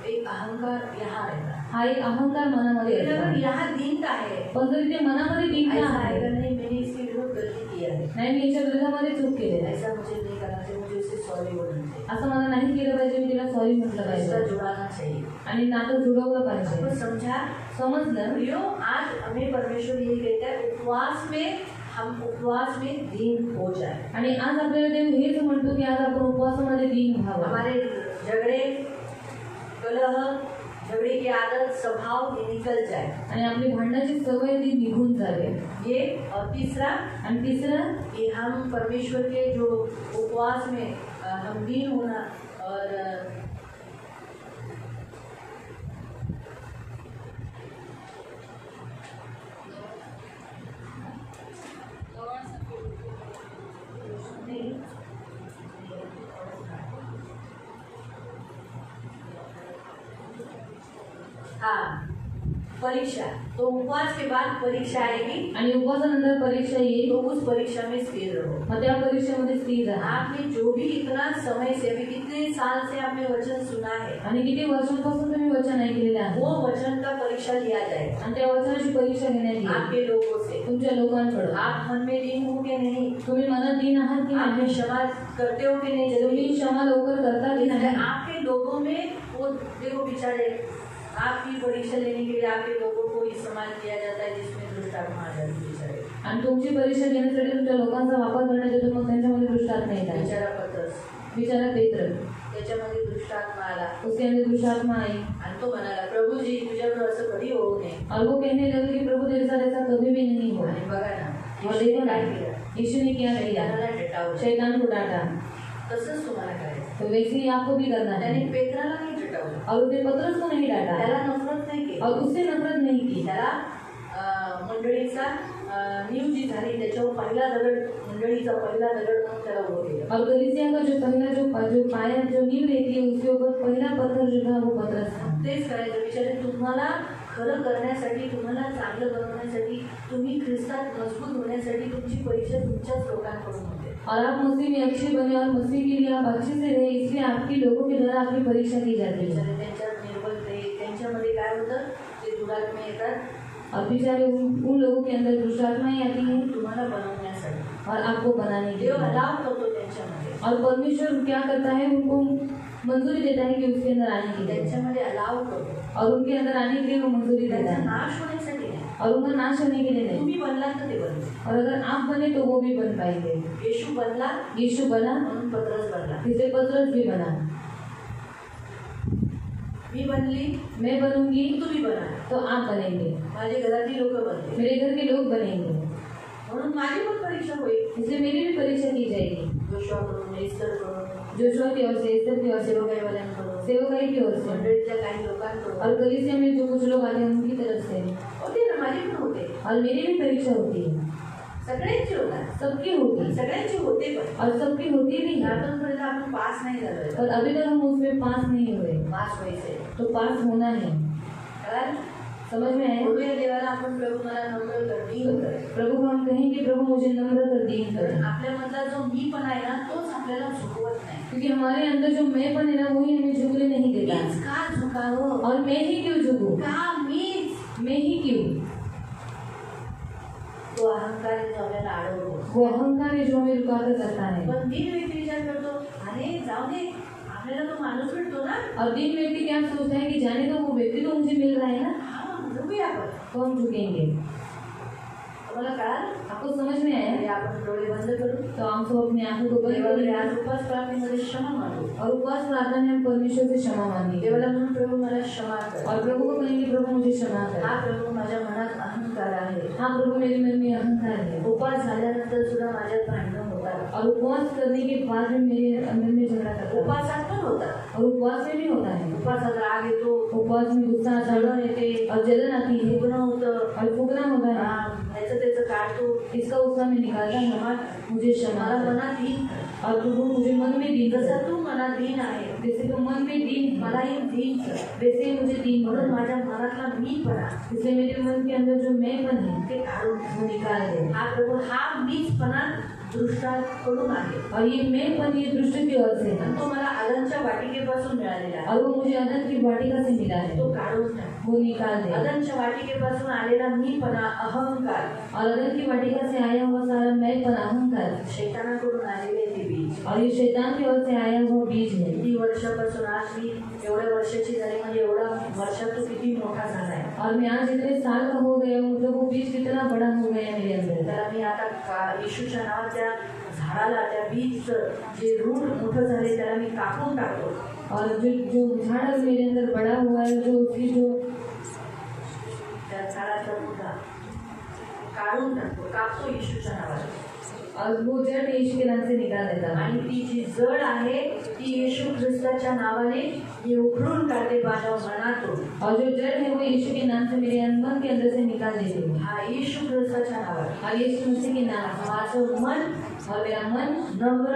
B: एक अहंकार यहाँ रहता है.
A: हा एक अहंकार मनामध्ये
B: लेकिन अगर
A: असतो.
B: यहाँ दीनता है,
A: पण जरी ते मनामध्ये दीनता
B: ऐसा
A: आहे,
B: आएगा नहीं, मैंने इसके विरुद्ध गलती किया है,
A: नाही मी याच्या विरोधामध्ये चूक केलेली आहे,
B: ऐसा मुझे नहीं करना चाहिए, मुझे इससे सॉरी बोलना चाहिए,
A: असं मला नाही केलं पाहिजे, मी तिला सॉरी म्हटलं
B: इसका
A: पाहिजे
B: जुड़ाना चाहिए.
A: आणि नातं जुळवलं
B: आपको
A: पाहिजे.
B: समझा?
A: समजलं?
B: प्रियो, आज हमें परमेश्वर ये कहता है, उपवास में हम उपवास में दीन हो जाए.
A: आणि आज आपल्याला देव हेच म्हणतो की आज आपण उपवासामध्ये दीन व्हावं.
B: हमारे झगड़े, कलह, झगड़े की आदत, स्वभाव ये निकल जाए.
A: आणि आपली भांडणाची सवय ती निघून जावे.
B: ये और तीसरा
A: आणि तिसरं
B: कि हम परमेश्वर के जो उपवास में हम दीन होना और हाँ, परीक्षा. तो उपवास के बाद परीक्षा आएगी,
A: आणि उपवासानंतर परीक्षा येईल.
B: तो उस परीक्षा में स्थिर रहो.
A: मग त्या परीक्षेमध्ये स्थिर राहा.
B: आपने जो भी इतना समय से, अभी कितने साल से आपने वचन सुना है,
A: आणि किती वर्षांपासून तुम्ही वचन ऐकलेले आहे,
B: वो वचन का परीक्षा लिया जाएगा
A: आणि त्या वचनाची परीक्षा घेण्यात येईल
B: आपके लोगों से.
A: तुमच्या लोकांकडून.
B: आप मन में दीन हो के नहीं,
A: तुम्ही मनात दीन आहात की
B: आप
A: नाही,
B: क्षमा करते हो कि नहीं,
A: तुम्ही
B: जरूरी.
A: क्षमा लवकर करता की
B: इसलिए
A: नाही.
B: आपके लोगों में वो देखो बिचारे, आपकी परीक्षा लेने के लिए आपके लोगों को इस्तेमाल किया जाता है जिसमें दुष्ट आत्मा आ जाती है. बिचारे
A: आणि तुमची परीक्षा घेण्यासाठी तुमच्या लोकांचा वापर करण्यात येतो. मग त्यांच्यामध्ये दुष्टात्मा येतात.
B: बिचारा पत्रस,
A: बिचारा पेत्र,
B: त्याच्यामध्ये दुष्ट आत्मा आला
A: उसके अंदर दुष्टात्मा आई
B: आणि तो म्हणाला, प्रभूजी तुझ्याकडे असं कधी होऊ नये.
A: और वो कहने लगे कि प्रभु तेरे साथ ऐसा कभी भी नहीं हो.
B: आणि बघा ना,
A: और
B: येशूने
A: देखो ना,
B: काय केलं?
A: यीशु ने क्या किया,
B: शैतानाला डटावलं.
A: शैतान को डांटा.
B: तसंच तुम्हाला करायचं.
A: तो वैसे ही आपको भी करना
B: त्याने
A: है.
B: पेत्राला नाही डटावलं,
A: और उसने पतरस को नहीं डांटा
B: त्याला नफरत नाही केली,
A: और उससे नफरत नहीं की.
B: त्याला मंडळीचा नीव जी झाली त्याच्यावर पहिला दगड, मंडळीचा पहिला दगड म्हणून त्याला उभं केलं.
A: और कलीसिया का जो पहला जो पाया जो नींव रहती है उसके ऊपर पहला पत्थर जो था वो पतरस था.
B: तेच करायचं. विचारे तुम्हाला खरं करण्यासाठी, तुम्हाला चांगलं बनवण्यासाठी, तुम्ही ख्रिस्तात मजबूत होण्यासाठी तुमची परीक्षा तुमच्याच लोकांकडून होते.
A: और आप मसीह में अच्छे बने और मसीह के लिए आप अच्छे से रहे, इसलिए आपकी लोगों के द्वारा आपकी परीक्षा की जाती है.
B: बिचारे त्यांच्यात निर्बलते, त्यांच्यामध्ये काय होतं, ते दुरात्मे येतात
A: और बेचारे उन लोगों के अंदर दुष्टात्माएं आती हैं
B: तुम्हाला बनवण्यासाठी.
A: और आपको बनाने के
B: देव
A: लिए.
B: अलाव करतो त्यांच्यामध्ये.
A: और परमेश्वर क्या करता है, उनको मंजूरी देता है कि उसके अंदर आने के लिए,
B: त्यांच्यामध्ये अलाव करतो,
A: और उनके अंदर आने के लिए वो मंजूरी देता
B: त्यांचा
A: है,
B: नाश होण्यासाठी नाही.
A: और उनका नाश होने के लिए नहीं.
B: तुम्ही बनलात तर ते बनले.
A: और अगर आप बने तो वो भी बन पाएंगे.
B: येशू बनला
A: यीशु बना,
B: म्हणून पत्रस बनला.
A: इसलिए पतरस भी बना.
B: मी बनली,
A: मैं बनूंगी
B: तुम्ही बना,
A: तो आप बनेंगे,
B: माझे घरातील लोक बनले.
A: मेरे घर के लोग बनेंगे.
B: म्हणून माझी पण परीक्षा होईल.
A: इसलिए मेरी भी परीक्षा की जाएगी.
B: जोशुआ करून, एस्तर करून,
A: जोशुआ की ओर से, एस्तर की ओर से,
B: सेवकाईवाल्यांकडून,
A: सेवकाई की ओर से,
B: मंडळीतल्या काही लोकांकडून,
A: और कलीसिया में जो कुछ लोग आते हैं उनकी तरफ से,
B: होते ना, माझी पण होते.
A: और मेरी भी परीक्षा होती है.
B: सगळ्यांची होतात,
A: सबकी होती है,
B: सगळ्यांची होते. पण
A: और सबकी होती भी है.
B: अजूनपर्यंत आपण पास नाही झालोय.
A: पर अभी तक हम उसमें पास नहीं हुए.
B: पास व्हायचंय.
A: तो पास होना है.
B: कळालं?
A: समझ में आया?
B: बोलूया देवाला आपण, प्रभू मला नम्र कर, दीन कर.
A: प्रभु को हम कहेंगे प्रभु मुझे नम्र कर दीन कर.
B: आपल्यामधला जो मी पण आहे ना, तोच आपल्याला झुकवत नाही.
A: क्योंकि हमारे अंदर जो मैं बने ना वही हमें झुकने नहीं देता.
B: मीच का झुकावं?
A: और मैं ही क्यों झुकूं?
B: का मीच?
A: मैं ही क्यों?
B: तो अहंकार आहे जो आपल्याला अडवतो.
A: वो अहंकार है जो हमें रुकावट करता है.
B: पण दीन व्यक्ती विचार करतो, अरे जाऊ दे, आपल्याला तो माणूस भेटतो ना.
A: और दीन व्यक्ति क्या सोचता है कि जाने तो वो व्यक्ति तो मुझे मिल रहा है ना,
B: हा, झुकूया आपण.
A: तो हम झुकेंगे.
B: तुम्हाला कळालं?
A: आपको समझ में
B: अरे
A: आया?
B: आपण डोळे बंद करू.
A: तो हम सब अपने आंखों को बंद
B: देवाकडे
A: करें
B: आज उपास प्रार्थनेमध्ये क्षमा मागू.
A: और उपवास प्रार्थना में हम परमेश्वर से क्षमा मांगे.
B: देवाला म्हणून, प्रभू मला क्षमा कर.
A: और प्रभु को कहेंगे प्रभु मुझे क्षमा कर.
B: हा प्रभू, माझ्या मनात अहंकार आहे.
A: हाँ प्रभु मेरे मन में अहंकार है.
B: उपास झाल्यानंतर सुद्धा माझ्यात भांडणं होतात.
A: और उपवास करने के बाद में मेरे अंदर में झगड़ा करता है.
B: उपासात पण होतात.
A: और उपवास में भी होता है.
B: उपासात राग येतो,
A: उपवास में गुस्सा आता
B: जलन
A: है
B: येते,
A: और जलन आती है
B: दुखणं होतं,
A: और फूकना होता है.
B: ह्याचं त्याचं काढतो.
A: इसका उसका में निकालता है. मुझे क्षमा
B: मला
A: कर.
B: मनात दीन कर.
A: और प्रभु मुझे मन में दीन
B: जसा
A: कर.
B: तू मनात दीन आहे,
A: जैसे तो मन में दीन
B: मला
A: है,
B: ही दीन कर.
A: वैसे ही मुझे दीन
B: म्हणून
A: कर.
B: माझ्या मनातला मीपणा
A: इसलिए मेरे मन के अंदर जो मैंपन है
B: ते काढून
A: वो निकाल दे.
B: हा प्रभू, हा मीचपणा दृष्टाकडून आहे.
A: और ये मैंपन ये दृष्टि की ओर से है.
B: तो मला आदमच्या वाटिकेपासून मिळालेला आहे.
A: और वो मुझे अनंत की वाटिका से मिला है.
B: तो काढून टाक.
A: वो निकाल दे.
B: आदमच्या वाटिकेपासून आलेला मीपणा, अहंकार,
A: और अनंत की वाटिका से आया हुआ सारा मैंपन अहंकार,
B: शैतानाकडून आलेले ते बीज.
A: और ये शैतान की ओर से आया हुआ बीज है.
B: किती वर्षापासून, आज मी एवढ्या वर्षाची झाली, म्हणजे एवढा वर्षात तो किती मोठा झालाय.
A: और मैं आज इतने साल का हो गया हूँ, मतलब वो बीज कितना बड़ा हो गया मेरे अंदर.
B: त्याला मी आता येशूच्या नावाच्या झाडाला, त्या बीज जे रूट मोठं झाले त्याला मी कापून टाकतो.
A: और जो जो झाड़ मेरे अंदर बड़ा हुआ है, जो उसकी जो
B: त्या झाडाचा बुधा काढून टाकतो, कापतो येशूच्या नावाला.
A: और वो जड़ यीशु के नाम से निकाल देता है.
B: आणि ती जी जड आहे ती येशू ख्रिस्ताच्या नावाने मी उखडून काढते माझ्या मनातून.
A: और जो जड़ है वो यीशु के नाम से मेरे मन के अंदर से निकाल देती हूँ.
B: हा येशू ख्रिस्ताच्या नावाने.
A: और यीशु मसीह के नाम से
B: माझं मन
A: और मेरा मन
B: नम्र,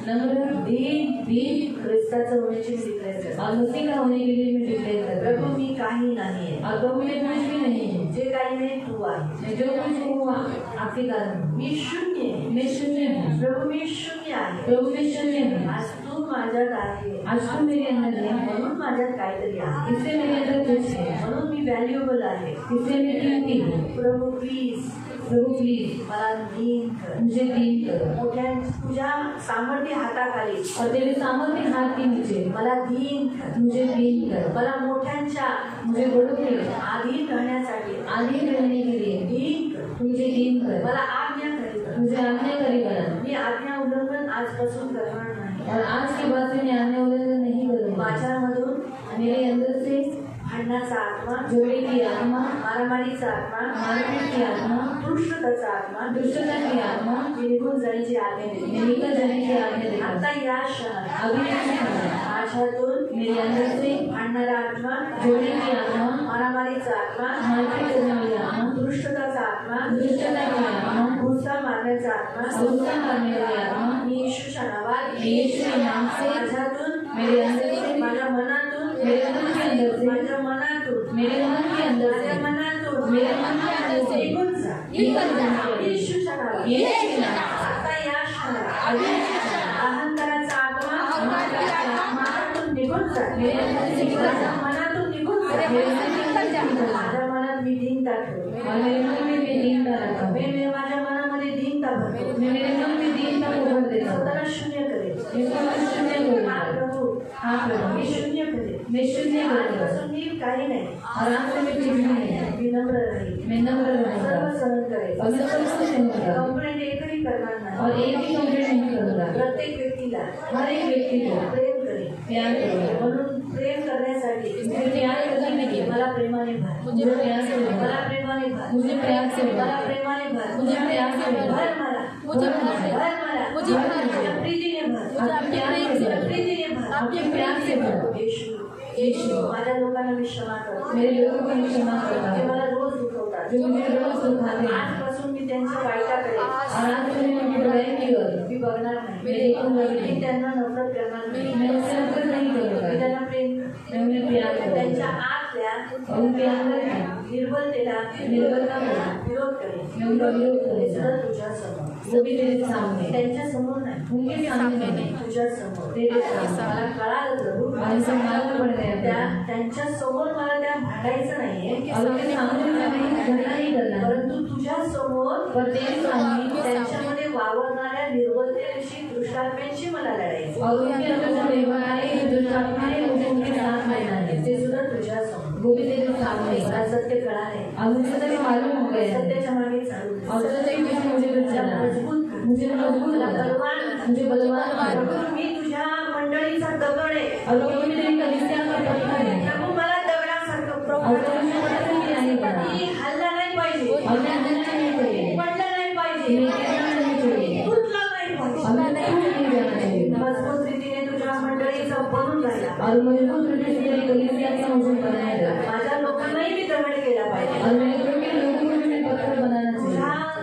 A: नम्र,
B: दीन ख्रिस्ताचं होण्याची डिक्लेअर करते.
A: और मसीह का होने के लिए मैं डिक्लेयर करता
B: प्रभु,
A: हूँ.
B: मी काही नाही आहे.
A: और प्रभु मैं कुछ भी नहीं हूँ.
B: जे काही नाही तू आहे.
A: मैं जो कुछ हूँ आपके कारण हूँ.
B: मी शून्य आहे.
A: मैं शून्य हूँ.
B: प्रभु, मी शून्य आहे.
A: प्रभु मैं शून्य हूँ.
B: आज तू माझ्यात आहे.
A: आज तू मेरे अंदर है,
B: म्हणून माझ्यात काहीतरी आहे.
A: इससे मेरे अंदर कुछ है,
B: म्हणून मी व्हॅल्युएबल आहे.
A: इससे मैं कीमती हूँ.
B: प्रभू प्लीज
A: प्रभु प्लीज
B: मला दीन कर.
A: मुझे दीन करो.
B: मोठ्या तुझ्या सामर्थ्य हाताखाली
A: और तेरे सामर्थ्य हाथ की मुझे
B: मला दीन कर.
A: मुझे दीन करो.
B: मला मोठ्यांच्या
A: मुझे बड़ों के
B: अधीन राहण्यासाठी
A: अधीन रहने के लिए
B: दीन कर.
A: मुझे दीन कर.
B: मला आज्ञाकारी कर.
A: मुझे आज्ञाकारी बना.
B: मी आज्ञा उल्लंघन आजपासून करणार नाही.
A: और आज के बाद से मैं आज्ञा उल्लंघन नहीं करूँगा.
B: माझ्यामधून
A: मेरे अंदर से
B: भांडणाचा आत्मा,
A: झगड़े की आत्मा,
B: मारामारीचा आत्मा,
A: मारपीट की आत्मा,
B: दुष्टताचा आत्मा,
A: दुष्टता की आत्मा
B: मी निघून जाण्याची आज्ञा देते.
A: मैं निकल जाने की आज्ञा देता हूँ.
B: आता या क्षणात
A: अभी ऐसे होना.
B: माझ्यातून
A: मेरे अंदर से
B: भांडणारा आत्मा,
A: झगड़े की आत्मा,
B: मारामारीचा आत्मा,
A: मारपीट करने वाली आत्मा,
B: दुष्टताचा आत्मा,
A: दुष्टता की आत्मा,
B: घुसा मारण्याचा आत्मा,
A: गुस्सा करने वाली आत्मा,
B: मी येशूच्या नावात,
A: मैं यीशु के नाम से
B: माझ्यातून,
A: मेरे अंदर से,
B: माझ्या मनातून,
A: मेरे मन के अंदर से,
B: माझ्या मनातून,
A: मेरे मन के अंदर
B: माझ्या
A: से,
B: मनातून,
A: मेरे मन के अंदर से
B: निघून जा.
A: निकल जाने
B: येशूच्या नावात,
A: यीशु के नाम से.
B: आता या क्षणात
A: अभी ऐसे होना.
B: अहंकाराचा आत्मा,
A: अहंकाराचा आत्मा
B: मनातून निघून जा.
A: मेरे अंदर से निकल
B: माझ्या
A: जा.
B: मनातून निघून जा.
A: मेरे मन से निकल जा.
B: माझ्या मनात मी दीनता ठेवते.
A: और मेरे मन में मैं दीनता रखता हूँ.
B: मी माझ्या मनामध्ये दीनता भरतो.
A: मैं मेरे मन में दीनता को भर देता हूँ.
B: स्वतःला शून्य करेल.
A: मैं स्वतः शून्य
B: हा
A: करूँगा.
B: प्रभू,
A: हाँ प्रभु,
B: मी शून्य करे,
A: मैं शून्य करूंगा
B: आजपासून मी काही नाही,
A: और आज से मैं कुछ भी नहीं,
B: विनम्र राहील,
A: मैं नम्र रहूंगा
B: सर्व सहन करेल,
A: और सब कुछ सहूंगा
B: कंप्लेंट एकही करणार नाही,
A: और एक भी कंप्लेंट नहीं करूंगा।
B: प्रत्येक व्यक्तीला
A: हर एक व्यक्ति को
B: प्रेम करेल,
A: प्यार करूंगा।
B: म्हणून प्रेम करण्यासाठी
A: मुझे प्यार करने के लिए
B: मला प्रेमाने भर,
A: मुझे प्यार से
B: मला
A: भर,
B: प्रेमाने भर,
A: मुझे प्यार से
B: मला
A: भर,
B: प्रेमाने भर,
A: मुझे प्यार से भर,
B: भर मला,
C: मुझे प्यार से
B: भर मला,
C: मुझे प्यार से
B: तुझ्या प्रीतीने भर,
C: मुझे आपके प्रेम से भर,
B: प्रीतीने भर,
A: आपके प्यार से भर।
B: येशू
A: यीशु,
B: माझ्या लोकांना मी क्षमा करतो,
A: मेरे लोगों को मैं क्षमा करता
B: ते
A: हूँ
B: मला रोज दुखवतात,
A: जो मुझे रोज दुखाते हैं।
B: आजपासून मी त्यांच्या वाईटाकडे
A: और आज से मैं उनकी बुराई की ओर
B: मी बघणार नाही,
A: मैं देखूंगा
B: मी
A: नहीं,
B: त्यांना नफरत करणार नाही,
A: मैं उससे नफरत नहीं
B: मी
A: करूंगा,
B: त्यांना प्रेम,
A: मैं उन्हें प्यार
B: त्यांच्या
A: करूंगा
B: आतल्या
A: और उनके अंदर की
B: निर्बलतेला
A: निर्बलता को
B: विरोध करेन,
A: मैं उनका विरोध
B: हे सुद्धा
A: करूंगा,
B: तुझ्या समोर,
A: वो भी तेरे सामने,
B: त्यांच्या समोर नाही,
A: उनके सामने नहीं,
B: तुझ्या समोर,
A: तेरे सामने।
B: मला कळालं प्रभू,
A: और इसे मालूम पड़ गया
B: त्यांच्या समोर मला त्या भांडायचं नाहीये,
A: और उनके सामने मैं नहीं झगड़ा नहीं करना है,
B: परंतु तुझ्या समोर
A: पर तेरे सामने
B: त्यांच्यामध्ये वावरणाऱ्या निर्बलतेविषयी दुष्टात्म्यांशी मला लढायचं,
A: और उनके अंदर जो निर्भय है, जो दुष्टात्मा है, मुझे उनके साथ रहना है,
B: ते सुद्धा तुझ्या समोर,
A: वो भी तेरे सामने।
B: मला सत्य कळालंय,
A: और मुझे तो मालूम हो गया है
B: सत्याच्या मागे चालू दे.
A: और सत्य के पीछे मुझे कुछ
B: मला
A: चलना है,
B: मजबूत कर.
A: मुझे मजबूत
B: मला
A: करना है,
B: बलवान कर.
A: मुझे बलवान
B: प्रभू,
A: करना है।
B: मी तुझ्या मंडळीचा दगड आहे,
A: और प्रभु मेरे कलीसिया का पत्थर है
B: प्रभू मला दगडासारखं
A: और
B: प्रभू
A: प्रभु मुझे पत्थर की नहीं बना
B: मी हल्ला नाही पाहिजे,
A: और मैं अंदर नहीं चाहिए,
B: पडला नाही
A: मैं
B: पाहिजे,
A: गिरना नहीं चाहिए
B: तुटला नाही
A: और
B: पाहिजे,
A: मैं नहीं जाना चाहिए
B: मजबूत रीतीने तुझ्या मंडळीचा बनून राहिला,
A: और मजबूत रूप से मेरी कलीसिया का मुझे बनाएगा
B: माझ्या लोकांनाही मी दगड केला पाहिजे,
A: और मेरे लोगों को भी मैं पत्थर बनाना चाहिए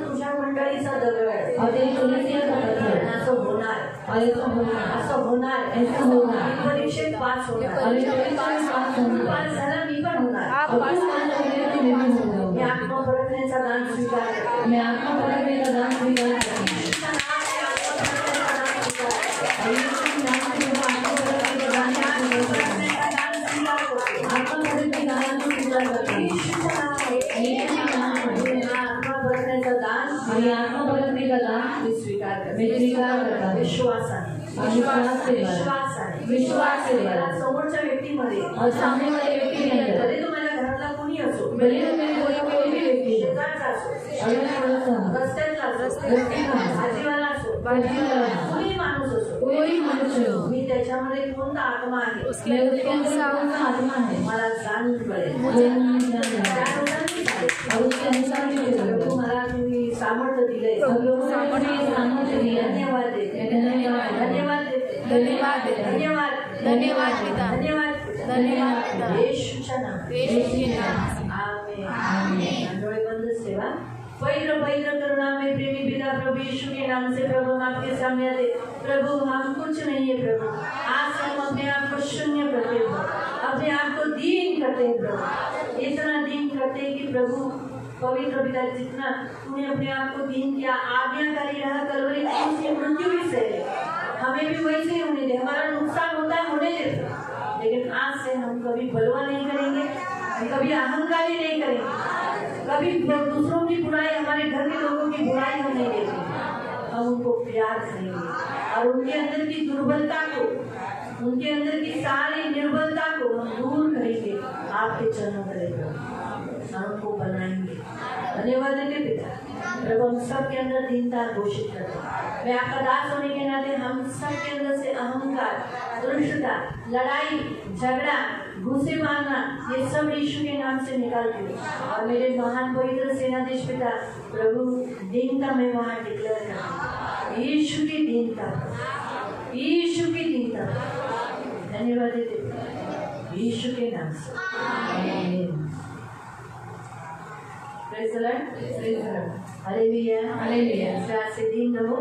B: तुझ्या मंडळीचा दगड
A: और तेरी कलीसिया का पत्थर
B: असं होणार,
A: और ऐसा होगा,
B: असं होणार,
A: ऐसा होगा
B: मी परीक्षेत पास होणार,
A: और इस परीक्षा में पास होऊंगा
B: पास झाला मी पण होणार,
A: और तू पास हो गया तो मैं भी हो
B: मी
A: जाऊंगा।
B: आत्मपरखण्याचा दान स्वीकार करते,
A: मैं आत्मा परखने का दान स्वीकार करती हूँ और यीशु के नाम से मैं आत्मा परखने का दान स्वीकार करती हूँ। आत्मा परखने का दान स्वीकार करती हूँ। यीशु के नाम से
B: आत्मपरखण्याचा दान
A: और ये आत्मा परखने का दान
B: मी स्वीकार करते,
A: मैं स्वीकार करता हूँ
B: विश्वासाने,
A: और विश्वास से भरा,
B: विश्वासाने,
A: विश्वास से भरा
B: मला समोरच्या व्यक्तीमध्ये
A: और सामने वाले व्यक्ति के अंदर
B: भले तो माझ्या घरातला कुणी असो,
A: भले तो मेरे कोई भी व्यक्ति हो
B: शेजारचा असो,
A: और मैं थोड़ा सा
B: रस्त्यातला असो, भाजीवाला असो, कुणी माणूस असो,
A: कोई मनुष्य हो
B: मी त्याच्यामध्ये कोणता आत्मा आहे
A: मैं उसके अंदर कौन सा आत्मा है
B: मला जाणून पडेल,
A: मुझे नहीं जानना
B: त्यानुसार मी चालेल.
A: और उसके अनुसार मैं
B: प्रभू,
A: चलूंगा।
B: मला तुम्ही सामर्थ्य दिलंय,
A: सब लोगों ने मुझे ये सामर्थ्य दिया है।
B: धन्यवाद देते,
A: मैं धन्यवाद
B: धन्यवाद देते,
A: धन्यवाद देते हैं।
B: धन्यवाद,
C: धन्यवाद पिता,
B: धन्यवाद पिता.
C: धन्यवाद पिता,
B: येशूच्या नावात.
C: यीशु के नाम से।
B: आमेन.
A: आमेन.
B: डोळे बंद सेवा. पवित्र पवित्र करुणा में प्रेमी पिता प्रभु यीशु के नाम से प्रभु हम आपके सामने आते, प्रभु हम कुछ नहीं है प्रभु, आज हम अपने आप को शून्य करते हैं प्रभु, अपने आप को दीन करते हैं प्रभु, इतना दीन करते हैं कि प्रभु पवित्र पिता जितना तूने अपने आप को दीन किया, आज्ञाकारी रहा, कलवरी की मृत्यु भी सहे, हमें भी वैसे ही होने दे, हमारा नुकसान होता है होने दे, लेकिन आज से हम कभी बलवा नहीं करेंगे, कभी अहंकारी नहीं करेंगे, कभी दूसरों की बुराई, हमारे घर के लोगों की बुराई हम नहीं देंगे, हम उनको प्यार करेंगे और उनके अंदर की दुर्बलता को, उनके अंदर की सारी निर्बलता को हम दूर करेंगे, आपके चरणों में हम उनको बनाएंगे. धन्यवाद देते पिता, प्रभु हम सब के अंदर दीनता घोषित करते हैं. मैं आपका दास होने के नाते हम सब के अंदर से अहंकार, दुष्टता, लड़ाई, झगड़ा, घूसे मारना, ये सब यीशु के नाम से निकालते हूँ. और मेरे महान पवित्र सेनाधीश पिता प्रभु दीनता में वहाँ डिक्लेयर करते हैं, यीशु की दीनता, यीशु की दीनता. धन्यवाद देते पिता, यीशु के नाम से. आमीन. Praise the lord. Hallelujah.
A: Hallelujah.
B: आज से दीन रहो.